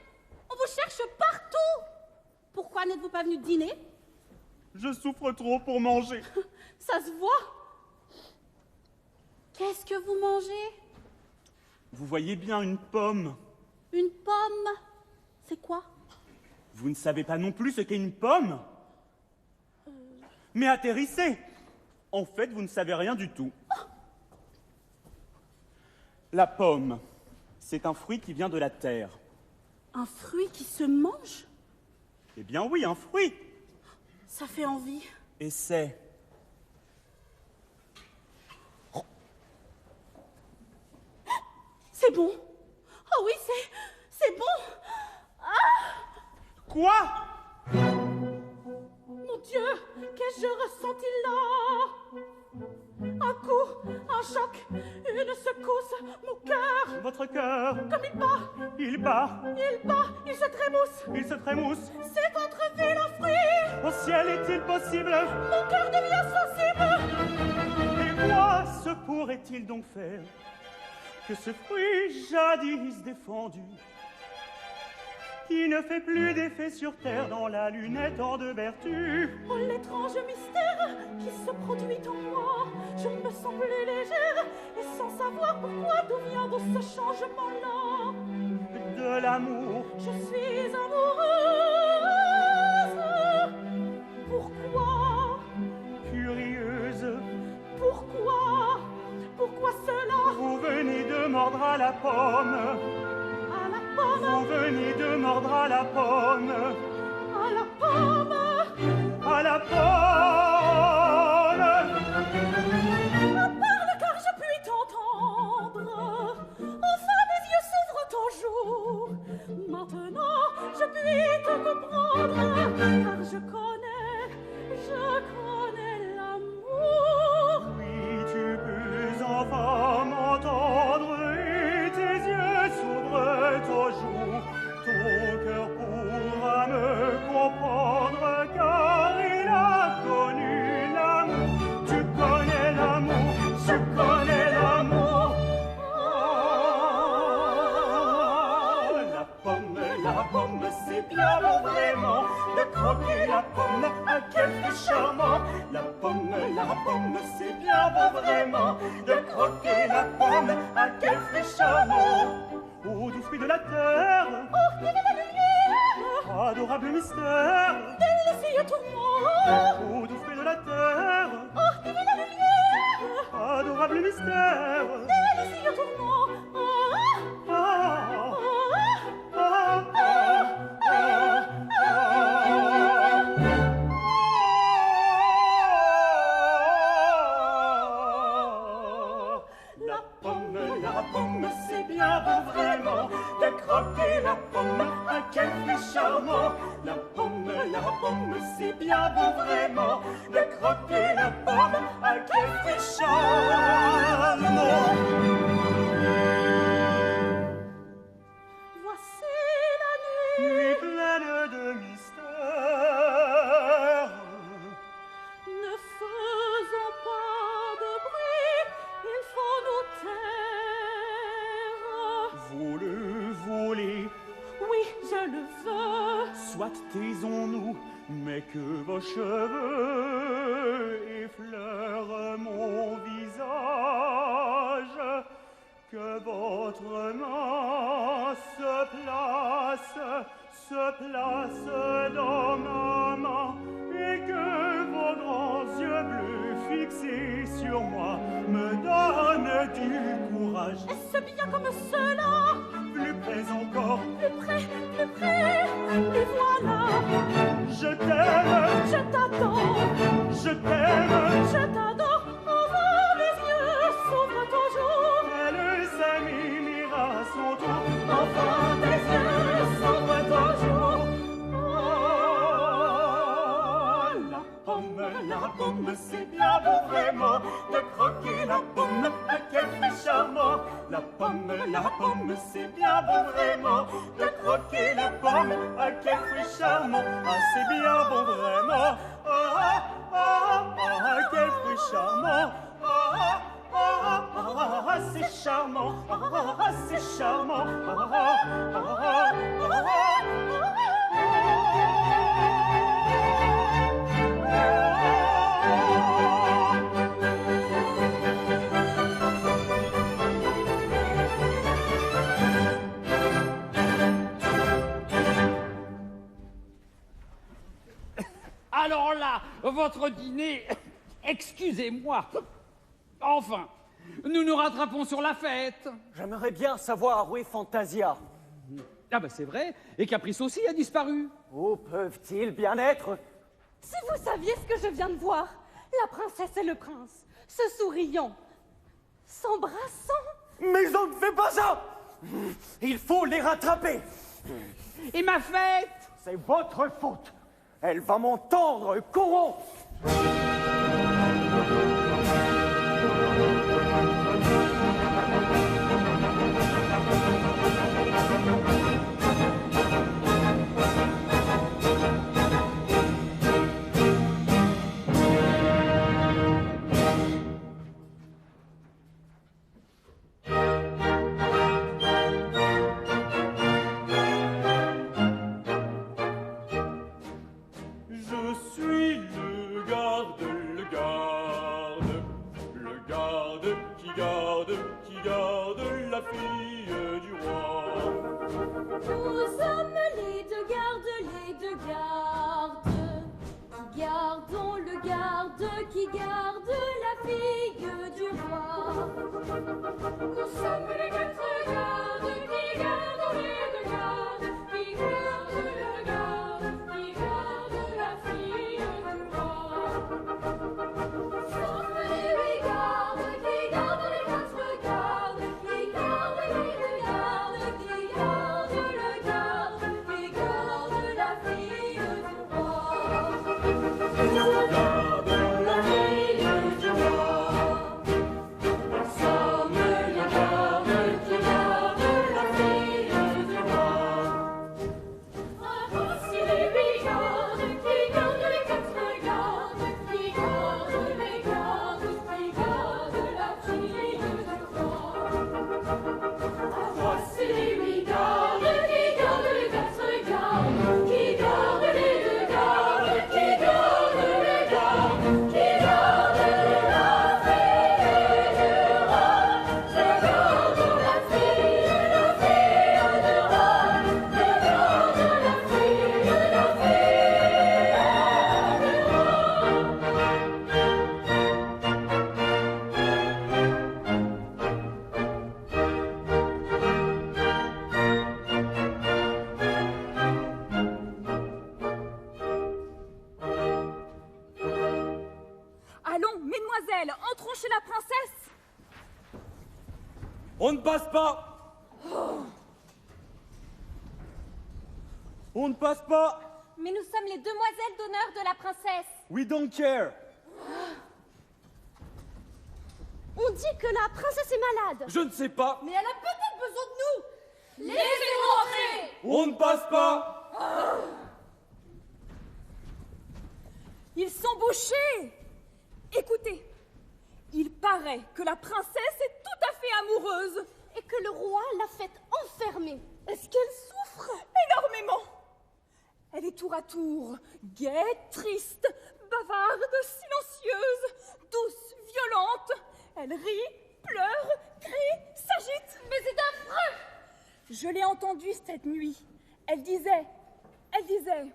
on vous cherche partout. Pourquoi n'êtes-vous pas venu dîner? Je souffre trop pour manger. Ça se voit. Qu'est-ce que vous mangez? Vous voyez bien une pomme. Une pomme? C'est quoi? Vous ne savez pas non plus ce qu'est une pomme? Mais atterrissez! En fait, vous ne savez rien du tout. La pomme, c'est un fruit qui vient de la terre. Un fruit qui se mange? Eh bien oui, un fruit. Ça fait envie. Et c'est... C'est bon. Oh oui, c'est bon. Ah! Quoi? Mon Dieu, qu'ai-je ressenti là? Un coup, un choc, une secousse, mon cœur. Votre cœur. Comme il bat. Il bat. Il bat, il se trémousse. Il se trémousse. C'est votre vilain fruit. Au ciel est-il possible? Mon cœur devient sensible. Et quoi se pourrait-il donc faire que ce fruit jadis défendu, qui ne fait plus d'effet sur terre dans la lunette hors de vertu? Oh, l'étrange mystère qui se produit en moi. Je me sens plus légère et sans savoir pourquoi, d'où vient de ce changement-là. De l'amour. Je suis amoureuse. Pourquoi? Curieuse. Pourquoi? Pourquoi cela? Vous venez de mordre à la pomme. À la pomme. Vous venez de mordre à la pomme. À la pomme. À la pomme. Parle car je puis t'entendre. Enfin mes yeux s'ouvrent au jour. Maintenant je puis te comprendre. Car je connais l'amour. Oui, tu peux enfin m'entendre et tes yeux s'ouvrent au jour. Ton cœur pourra me comprendre car il a connu l'amour. Tu connais l'amour, je connais l'amour. Oh, la pomme, c'est bien bon vraiment de croquer la pomme, à quel fruit charmant. La pomme, c'est bien bon vraiment de croquer la pomme, à quel fruit charmant. Ô doux fruit de la terre, oh, vive la lumière, adorable mystère, délicieux tourment. Ô doux fruit de la terre, oh, vive la lumière, adorable mystère, délicieux tourment. La pomme, c'est bien beau vraiment de croquer la pomme, à quel fruit charmant. La pomme, c'est bien beau vraiment de croquer la pomme, à quel fruit charmant. Voici la nuit, pleine de mystère. Ne faisons pas de bruit, il faut nous taire. Vous le voulez? Oui, je le veux. Soit taisons-nous, mais que vos cheveux effleurent mon visage, que votre main se place dans ma main, et que vos grands yeux bleus fixés sur moi me donnent du courage. Est-ce bien comme cela? Plus près encore, plus près, et voilà. Je t'aime, je t'attends, je t'aime, je t'adore. Enfin mes yeux s'ouvrent toujours. Elle s'amimira à son tour. Enfin tes yeux s'ouvrent toujours. la pomme, c'est bien bon vraiment. De croquer la pomme, ah, quel fruit charmant. Ah, c'est bien bon vraiment. Ah, ah, ah, ah, quel fruit charmant. Ah, ah, ah, ah, c'est charmant. Ah, c'est charmant. Alors là, votre dîner, excusez-moi. Enfin, nous nous rattrapons sur la fête. J'aimerais bien savoir où est Fantasia. Ah ben c'est vrai, et Caprice aussi a disparu. Où peuvent-ils bien être? Si vous saviez ce que je viens de voir, la princesse et le prince, se souriant, s'embrassant. Mais on ne fait pas ça! Il faut les rattraper! Et ma fête? C'est votre faute! Elle va m'entendre corrompre! On ne passe pas. On ne passe pas. Mais nous sommes les demoiselles d'honneur de la princesse. We don't care. On dit que la princesse est malade. Je ne sais pas. Mais elle a peut-être besoin de nous. Laissez-nous entrer. On ne passe pas. Ils sont bouchés. Écoutez, il paraît que la princesse est tout à fait amoureuse. Et que le roi l'a faite enfermer. Est-ce qu'elle souffre? Énormément. Elle est tour à tour gaie, triste, bavarde, silencieuse, douce, violente. Elle rit, pleure, crie, s'agite. Mais c'est affreux! Je l'ai entendue cette nuit. Elle disait... Elle disait,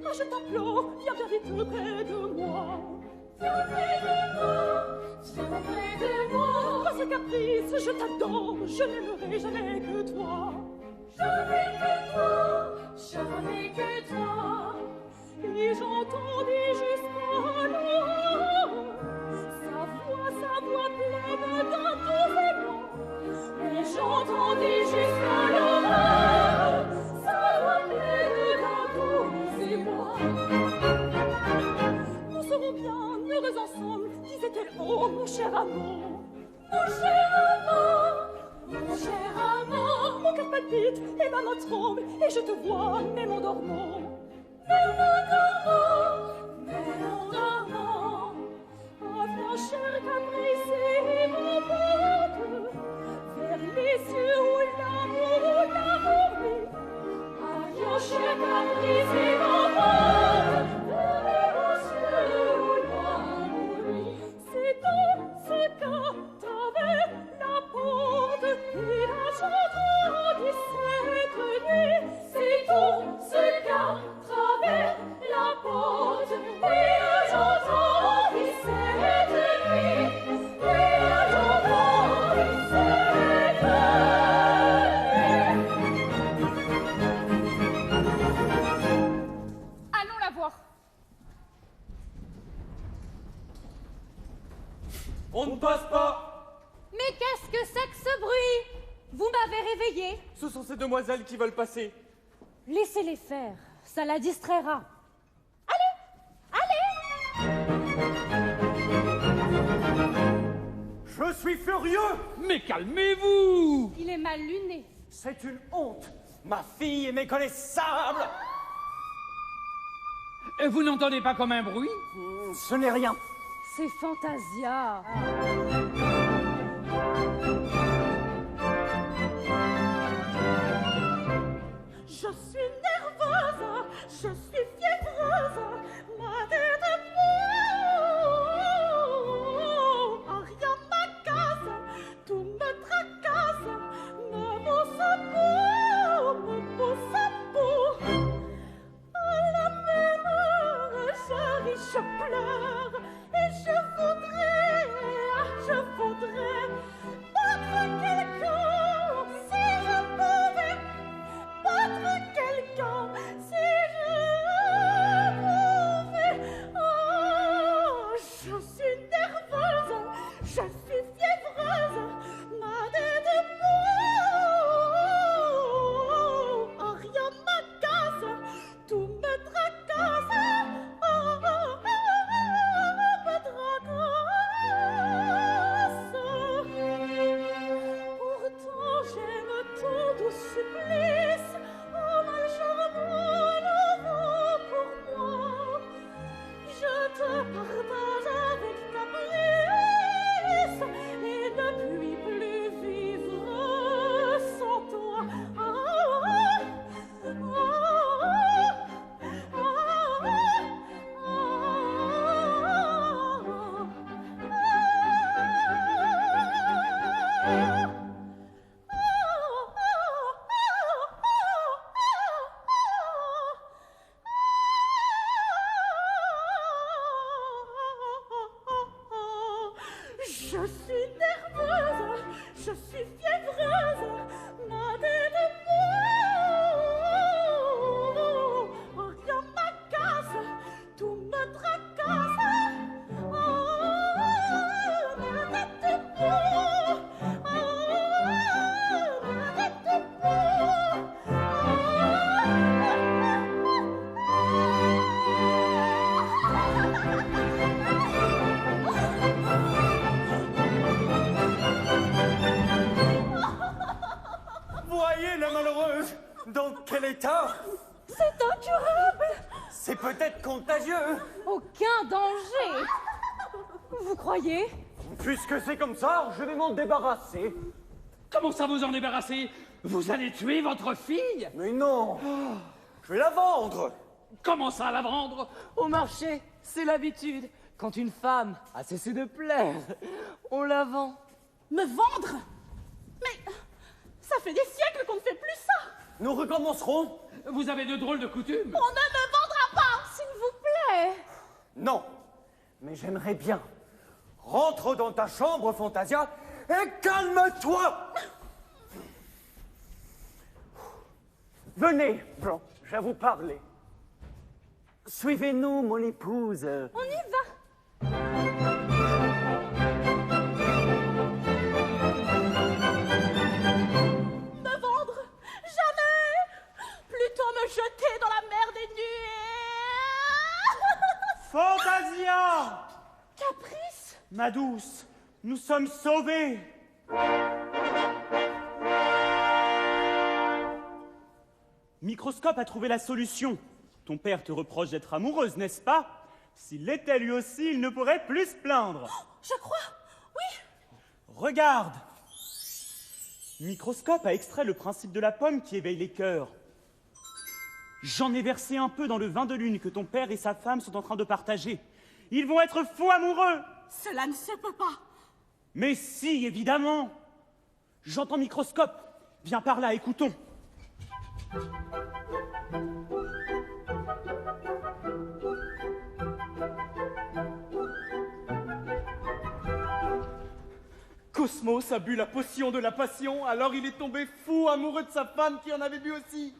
ah, je t'implore, viens vite près de moi. Viens près de moi, viens près de moi. Pas ce caprice, je t'adore, je n'aimerai jamais que toi. Jamais que toi, jamais que toi. Et j'entendis jusqu'à loin sa voix pleine d'un doux élan. Et j'entendis jusqu'à loin sa voix pleine d'un doux élan. Nous serons bien heureux ensemble, disait-elle Oh, mon cher amant, mon cher amant, mon cher amant, mon cœur palpite et ma main tremble, et je te vois, même en dormant. Même en dormant, même en dormant. Ah, viens, cher caprice, m'emporte vers les cieux où l'amour vit. Ah, viens, cher caprice, m'emporte vers les cieux où l'amour vit. C'est dans ce qu'à travers la porte il a entendu cette nuit. C'est dans ce qu'à travers la porte il a entendu cette nuit. Il a entendu cette nuit. Allons la voir. On ne passe pas. Mais qu'est-ce que c'est que ce bruit? Vous m'avez réveillé. Ce sont ces demoiselles qui veulent passer. Laissez-les faire, ça la distraira. Je suis furieux! Mais calmez-vous! Il est mal luné. C'est une honte! Ma fille est méconnaissable! Et vous n'entendez pas comme un bruit? Ce n'est rien. C'est Fantasia. Je suis nerveuse, je suis fiévreuse, ma tête boue. Ah, rien m'agace, tout me tracasse, me pousse à bout, me pousse à bout. À la même heure, je ris, je pleure, et je voudrais battre quelqu'un si je pouvais. Battre quelqu'un si je pouvais. Oh, je suis nerveuse, je suis fiévreuse, ma tête boue. Oh, rien m'agace, tout me tracasse. Oh, oh, oh, me tracasse. Pourtant j'aime ton doux supplice. Oh, mal charmant, nouveau pour moi. Je te partage avec caprice et ne puis plus vivre sans toi. Je suis nerveuse, je suis fiévreuse, ma tête boue. Oh, rien m'agace, tout me tracasse. Oh, ma tête boue. Oh, ma tête boue. Voyez la malheureuse! Dans quel état? C'est incurable. C'est peut-être contagieux! Aucun danger. Vous croyez? Puisque c'est comme ça, je vais m'en débarrasser. Comment ça vous en débarrasser? Vous allez tuer votre fille? Mais non! Je vais la vendre! Comment ça, la vendre? Au marché, c'est l'habitude. Quand une femme a cessé de plaire, on la vend. Me vendre? Mais ça fait des siècles qu'on ne fait plus ça. Nous recommencerons? Vous avez de drôles de coutumes. On ne me vendra pas, S'il vous plaît. Non, mais j'aimerais bien. Rentre dans ta chambre, Fantasia, et calme-toi! Venez, Blanc, je vais vous parler. Suivez-nous, mon épouse. On y va. Me vendre? Jamais! Plutôt me jeter dans la mer des nuées. Fantasia! Caprice? Ma douce, nous sommes sauvés. Microscope a trouvé la solution. Ton père te reproche d'être amoureuse, n'est-ce pas? S'il l'était lui aussi, il ne pourrait plus se plaindre. Oh, je crois, oui. Regarde. Microscope a extrait le principe de la pomme qui éveille les cœurs. J'en ai versé un peu dans le vin de lune que ton père et sa femme sont en train de partager. Ils vont être fous amoureux. Cela ne se peut pas. Mais si, évidemment. J'entends Microscope. Viens par là, écoutons. Cosmos a bu la potion de la passion, alors il est tombé fou amoureux de sa femme qui en avait bu aussi.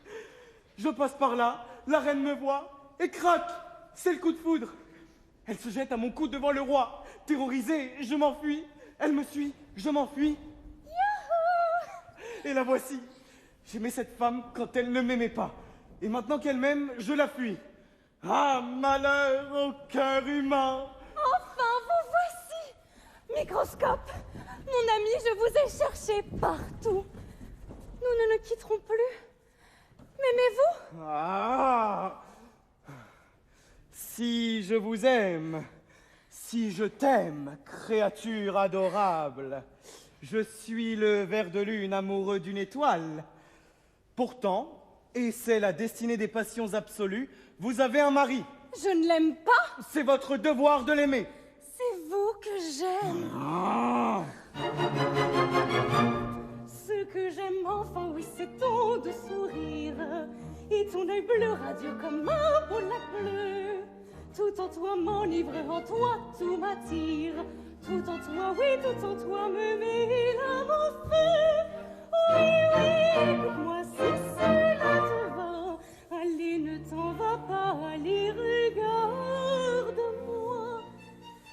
Je passe par là, la reine me voit, et crac, c'est le coup de foudre. Elle se jette à mon cou devant le roi. Terrorisé, je m'enfuis. Elle me suit, je m'enfuis. Et la voici. J'aimais cette femme quand elle ne m'aimait pas. Et maintenant qu'elle m'aime, je la fuis. Ah, malheur au cœur humain. Enfin, vous voici. Microscope, mon ami, je vous ai cherché partout. Nous ne nous quitterons plus. M'aimez-vous? Ah! Si je vous aime, si je t'aime, créature adorable, je suis le ver de lune amoureux d'une étoile. Pourtant, et c'est la destinée des passions absolues, vous avez un mari. Je ne l'aime pas. C'est votre devoir de l'aimer. C'est vous que j'aime. Ah! Ce que j'aime enfin, oui, c'est ton doux sourire et ton œil bleu radieux comme un beau lac bleu. Tout en toi m'enivre, en toi tout m'attire. Tout en toi, oui, tout en toi me met l'âme en feu. Oui, oui, écoute-moi si cela te va. Allez, ne t'en va pas, allez, regarde-moi.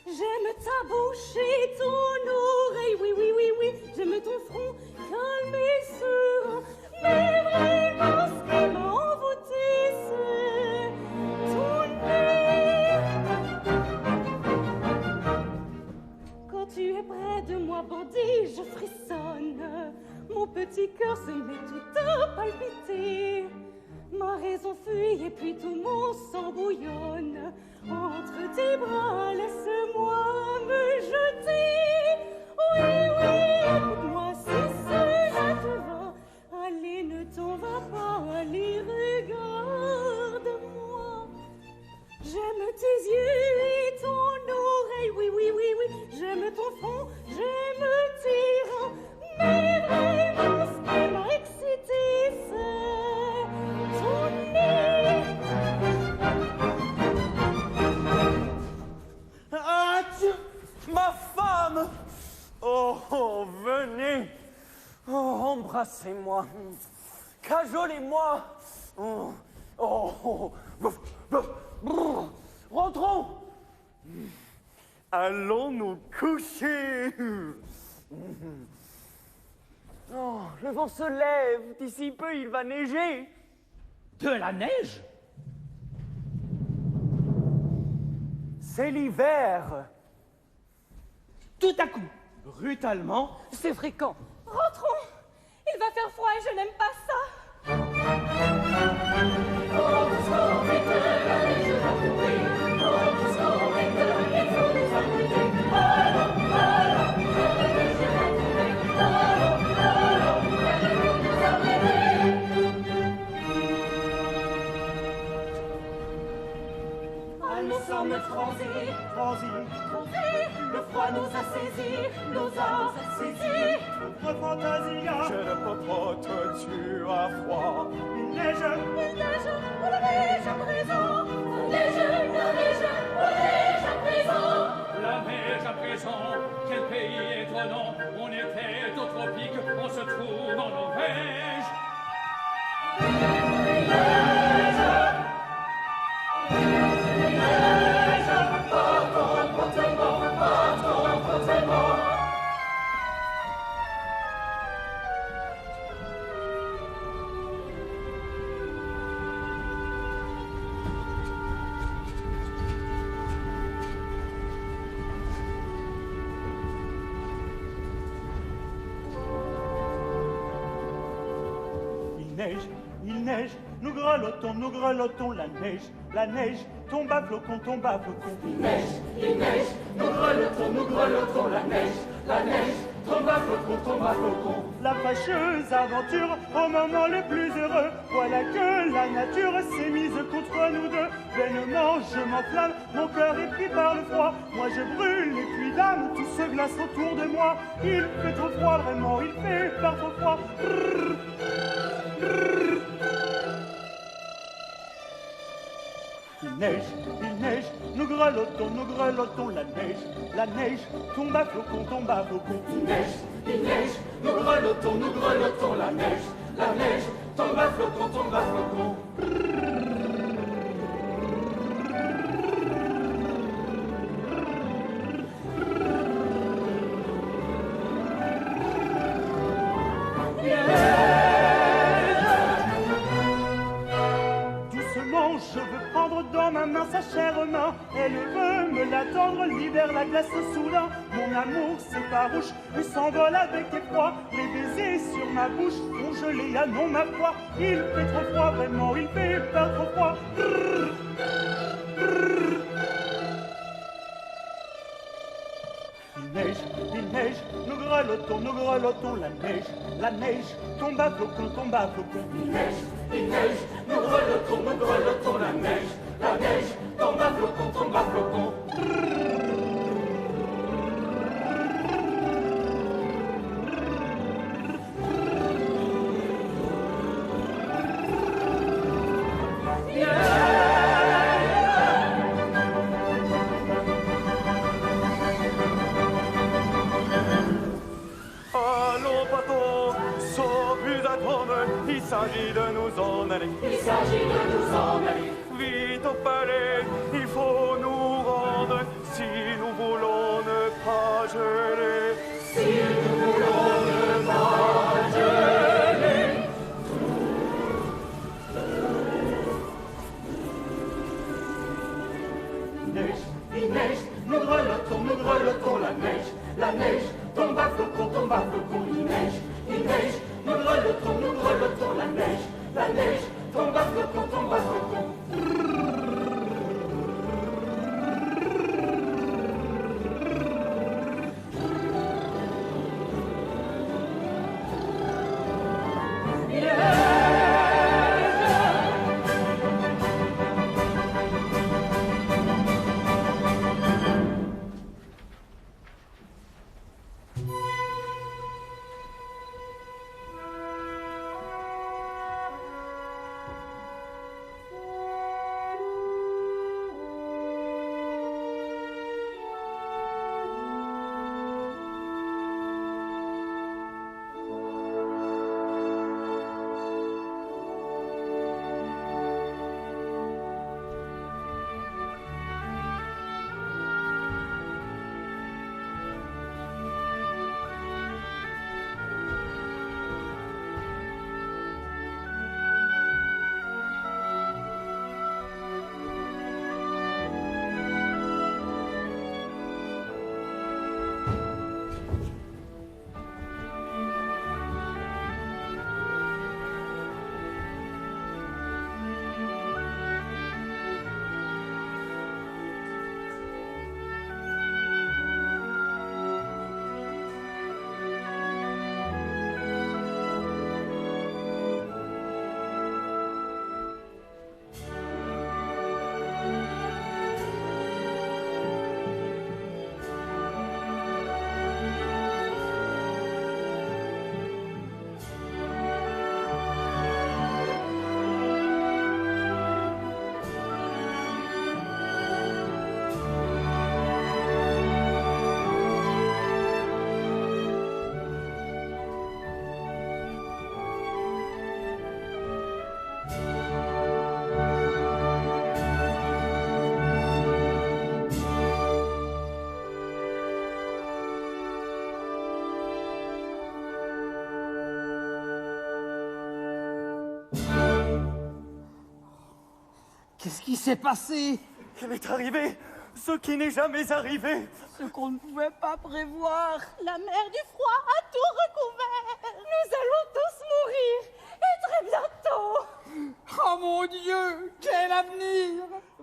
J'aime ta bouche et ton oreille, oui, oui, oui, oui. J'aime ton front calme et serein. Mais vraiment, ce qui m'a envoûté, c'est ton nez. Quand tu es près de moi, bandit, je frissonne. Mon petit cœur se met tout à palpiter. Ma raison fuit et puis tout mon sang bouillonne. Entre tes bras, laisse-moi me jeter. Oui, oui, écoute-moi si cela te va. Allez, ne t'en va pas, allez, regarde-moi. J'aime tes yeux et ton oreille, oui, oui, oui, oui. J'aime ton front, j'aime tes reins. Mais vraiment, ce qui m'a excité, c'est ton nez. Ah, tiens, ma femme! Oh, oh, venez! Oh, embrassez-moi! Cajolez-moi! Oh, oh, oh, rentrons! Allons nous coucher! Oh, le vent se lève. D'ici peu, il va neiger. De la neige? C'est l'hiver. Tout à coup, brutalement, C'est fréquent. Rentrons. Il va faire froid et je n'aime pas ça. Nous sommes transis, le froid nous a saisis, nous a saisis. Notre fantasia. Je ne peux pas te tuer à froid. Il neige, où la neige à présent. La neige à présent. La neige à présent, quel pays étonnant. On était au tropique, on se trouve en Norvège. il neige, nous grelottons, la neige, tombe à flocons, Il neige, nous grelottons, la neige, tombe à flocons. La fâcheuse aventure, au moment le plus heureux, voilà que la nature s'est mise contre nous deux. Vainement je m'enflamme, mon cœur est pris par le froid. Moi je brûle, et puis dame, tout se glace autour de moi. Il fait trop froid, vraiment, il fait pas trop froid. Il neige, nous grelottons, la neige, tombe à flocons. Il neige, nous grelottons, la neige, tombe à flocons. Doucement, je veux prendre dans ma main sa chère main. Elle veut me l'attendre, libère la glace soudain. Mon amour, c'est farouche, il s'envole avec effroi. Les baisers sur ma bouche font geler, ah non, ma foi. Il fait trop froid, vraiment, il fait pas trop froid. Il neige, nous grelottons, la neige, tombe à flocons. Il neige, nous grelottons, la neige, tombe à flocons. Allons, partons, sans plus d'attendre, il s'agit de nous en aller. Vite au palais, il faut nous rendre, si nous voulons ne pas geler. Il neige, nous grelottons, la neige, tombe à flocons. Il neige, nous grelottons, la neige, tombe à flocons. Qu'est-ce qui s'est passé? Il est arrivé ce qui n'est jamais arrivé. Ce qu'on ne pouvait pas prévoir. La mer du froid a tout recouvert. Nous allons tous mourir. Et très bientôt.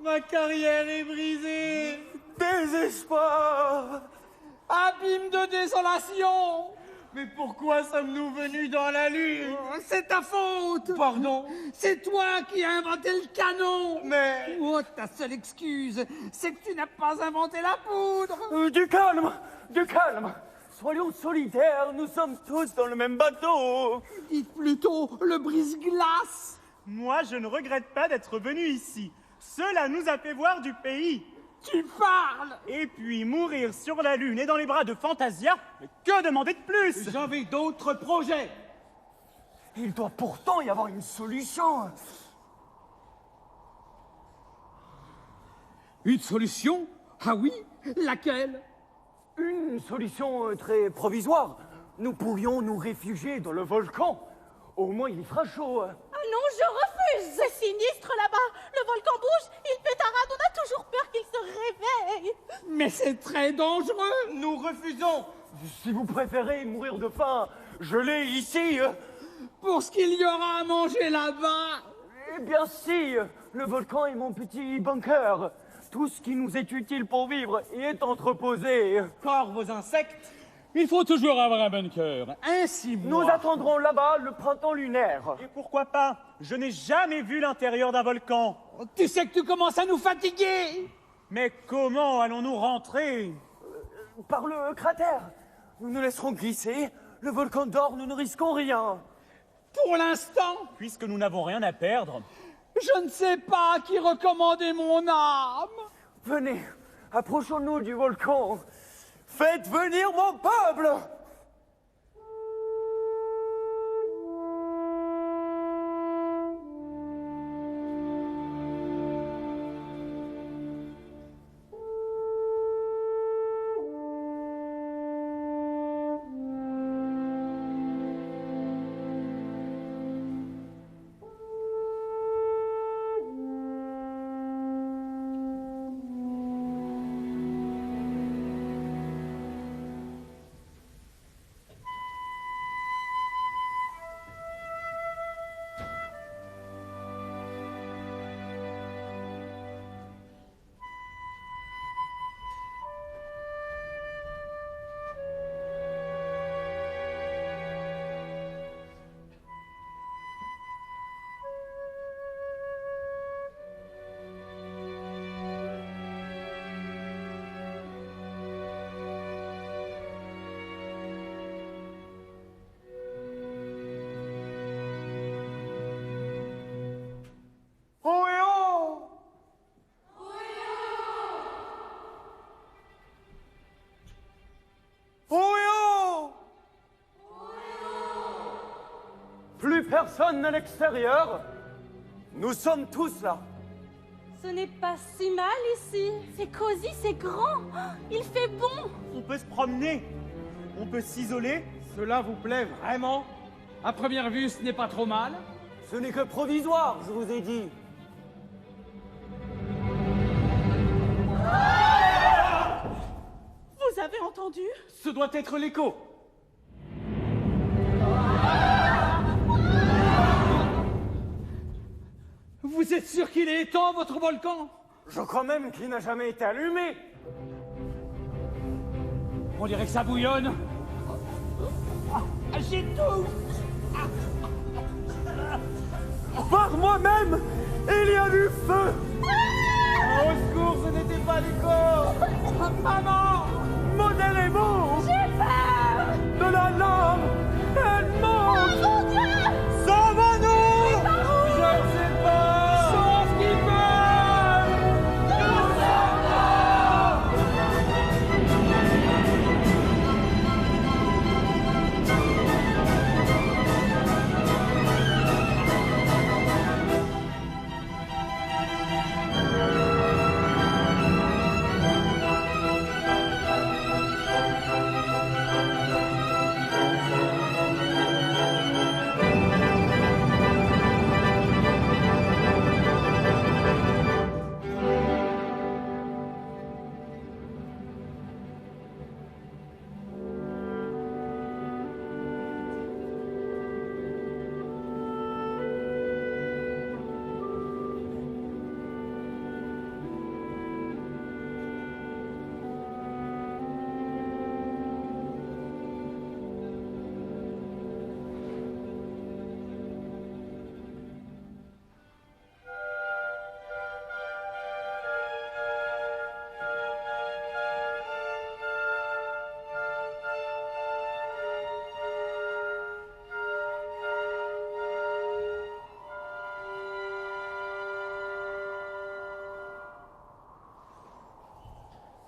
Ma carrière est brisée. Désespoir. Abîme de désolation. Mais pourquoi sommes-nous venus dans la lune? C'est ta faute. Pardon? C'est toi qui as inventé le canon. Mais... Oh, ta seule excuse, c'est que tu n'as pas inventé la poudre. Du calme, du calme. Soyons solidaires, nous sommes tous dans le même bateau. Dites plutôt le brise-glace. Moi, je ne regrette pas d'être venu ici. Cela nous a fait voir du pays. Tu parles. Et puis mourir sur la lune et dans les bras de Fantasia, mais que demander de plus? J'avais d'autres projets. Il doit pourtant y avoir une solution. Une solution? Ah oui? Laquelle? Une solution très provisoire. Nous pourrions nous réfugier dans le volcan. Au moins, il y fera chaud. Ah non, je refuse. C'est sinistre là-bas. Le volcan bouge, il pétarade. On a toujours peur qu'il se réveille. Mais c'est très dangereux. Nous refusons. Si vous préférez mourir de faim, je l'ai ici. Pour ce qu'il y aura à manger là-bas. Eh bien si, le volcan est mon petit bunker. Tout ce qui nous est utile pour vivre y est entreposé. Encore vos insectes. Il faut toujours avoir un bunker. Ainsi, moi... Nous attendrons là-bas le printemps lunaire. Et pourquoi pas? Je n'ai jamais vu l'intérieur d'un volcan. Tu sais que tu commences à nous fatiguer. Mais comment allons-nous rentrer? Par le cratère. Nous nous laisserons glisser. Le volcan dort, nous ne risquons rien. Pour l'instant, puisque nous n'avons rien à perdre, je ne sais pas à qui recommander mon âme. Venez, approchons-nous du volcan. Faites venir mon peuple! Plus personne à l'extérieur. Nous sommes tous là. Ce n'est pas si mal ici. C'est cosy, c'est grand. Il fait bon. On peut se promener. On peut s'isoler. Cela vous plaît vraiment? À première vue, ce n'est pas trop mal. Ce n'est que provisoire, je vous ai dit. Vous avez entendu? Ce doit être l'écho. Vous êtes sûr qu'il est éteint, votre volcan? Je crois même qu'il n'a jamais été allumé. On dirait que ça bouillonne. J'étouffe. Par moi-même, il y a du feu. Au secours, ce n'était pas l'écho. Maman! Mon élément! J'ai peur! De la lame! Elle manque! Oh mon Dieu! Sauvons-nous! Je ne sais pas! Sauve qui peut! Nous sommes morts!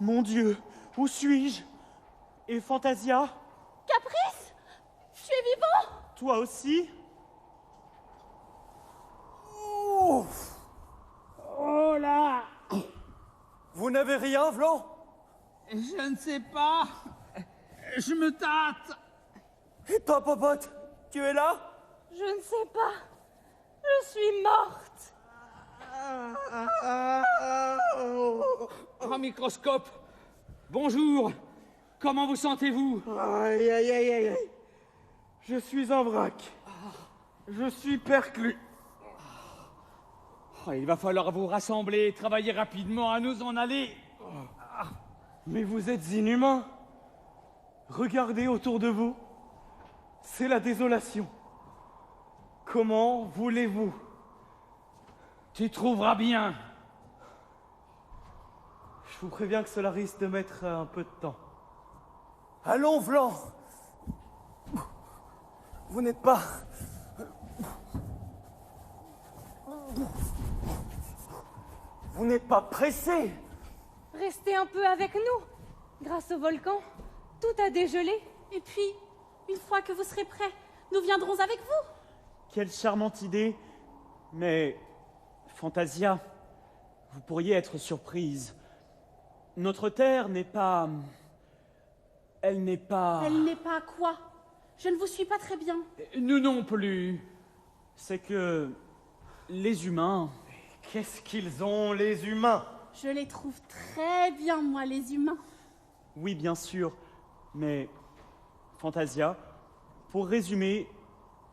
Mon Dieu, où suis-je? Et Fantasia? Caprice, tu es vivant? Toi aussi? Ouf. Oh là! Vous n'avez rien, Vlan? Je ne sais pas. Je me tâte. Et toi, Popote, tu es là? Je ne sais pas. Je suis morte. Oh, microscope. Bonjour. Comment vous sentez-vous? Aïe, aïe, aïe, aïe, aïe. Je suis en vrac. Je suis perclus. Oh, il va falloir vous rassembler et travailler rapidement à nous en aller. Mais vous êtes inhumains. Regardez autour de vous. C'est la désolation. Comment voulez-vous? Tu trouveras bien. Je vous préviens que cela risque de mettre un peu de temps. Allons, Vlan. Vous n'êtes pas... Vous n'êtes pas pressé? Restez un peu avec nous. Grâce au volcan, tout a dégelé. Et puis, une fois que vous serez prêts, nous viendrons avec vous. Quelle charmante idée. Mais, Fantasia, vous pourriez être surprise. Notre terre n'est pas... Elle n'est pas... Elle n'est pas quoi? Je ne vous suis pas très bien. Nous non plus. C'est que... les humains... Qu'est-ce qu'ils ont, les humains? Je les trouve très bien, moi, les humains. Oui, bien sûr. Mais, Fantasia, pour résumer,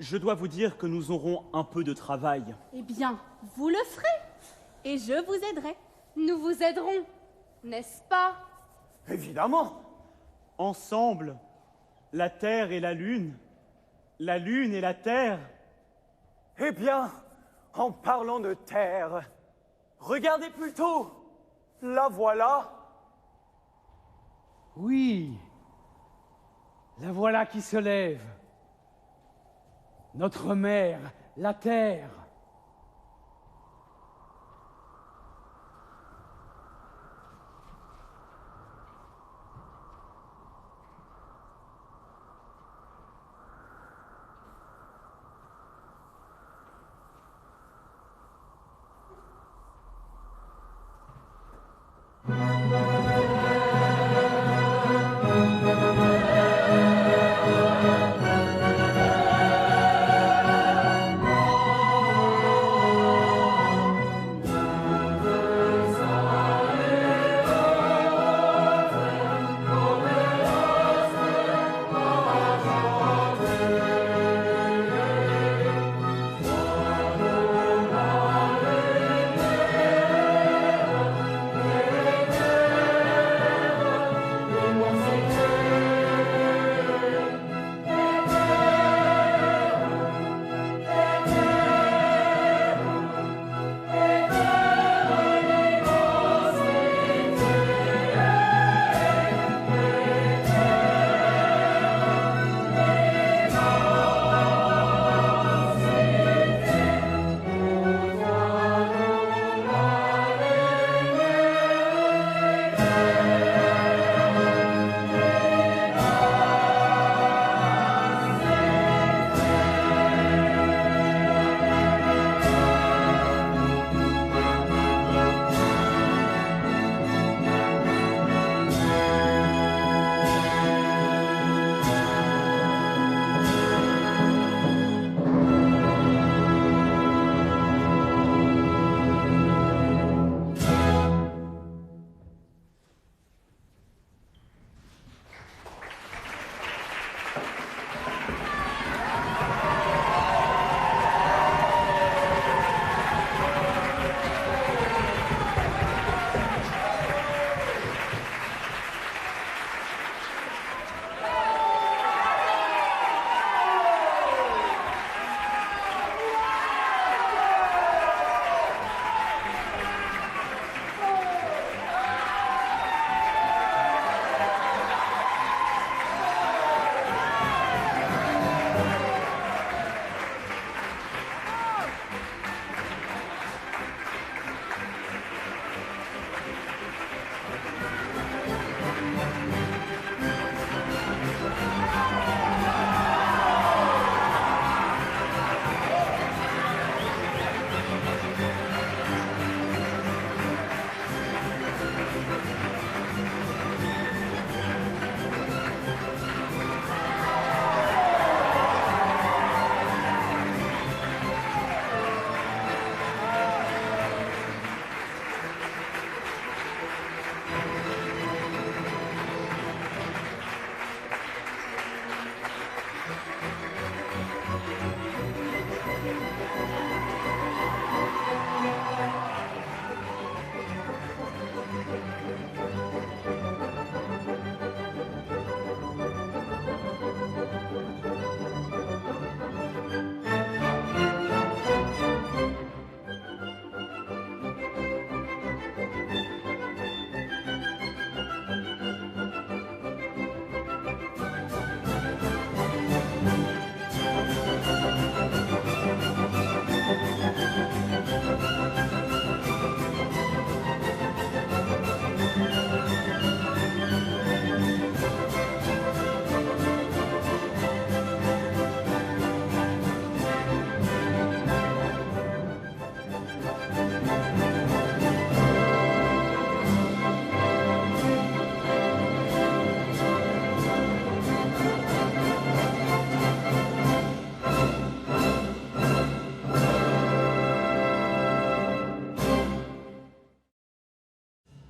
je dois vous dire que nous aurons un peu de travail. Eh bien, vous le ferez. Et je vous aiderai. Nous vous aiderons, n'est-ce pas? Évidemment. Ensemble, la Terre et la Lune et la Terre. Eh bien, en parlant de terre, regardez plutôt. La voilà. Oui. La voilà qui se lève. Notre mère, la terre.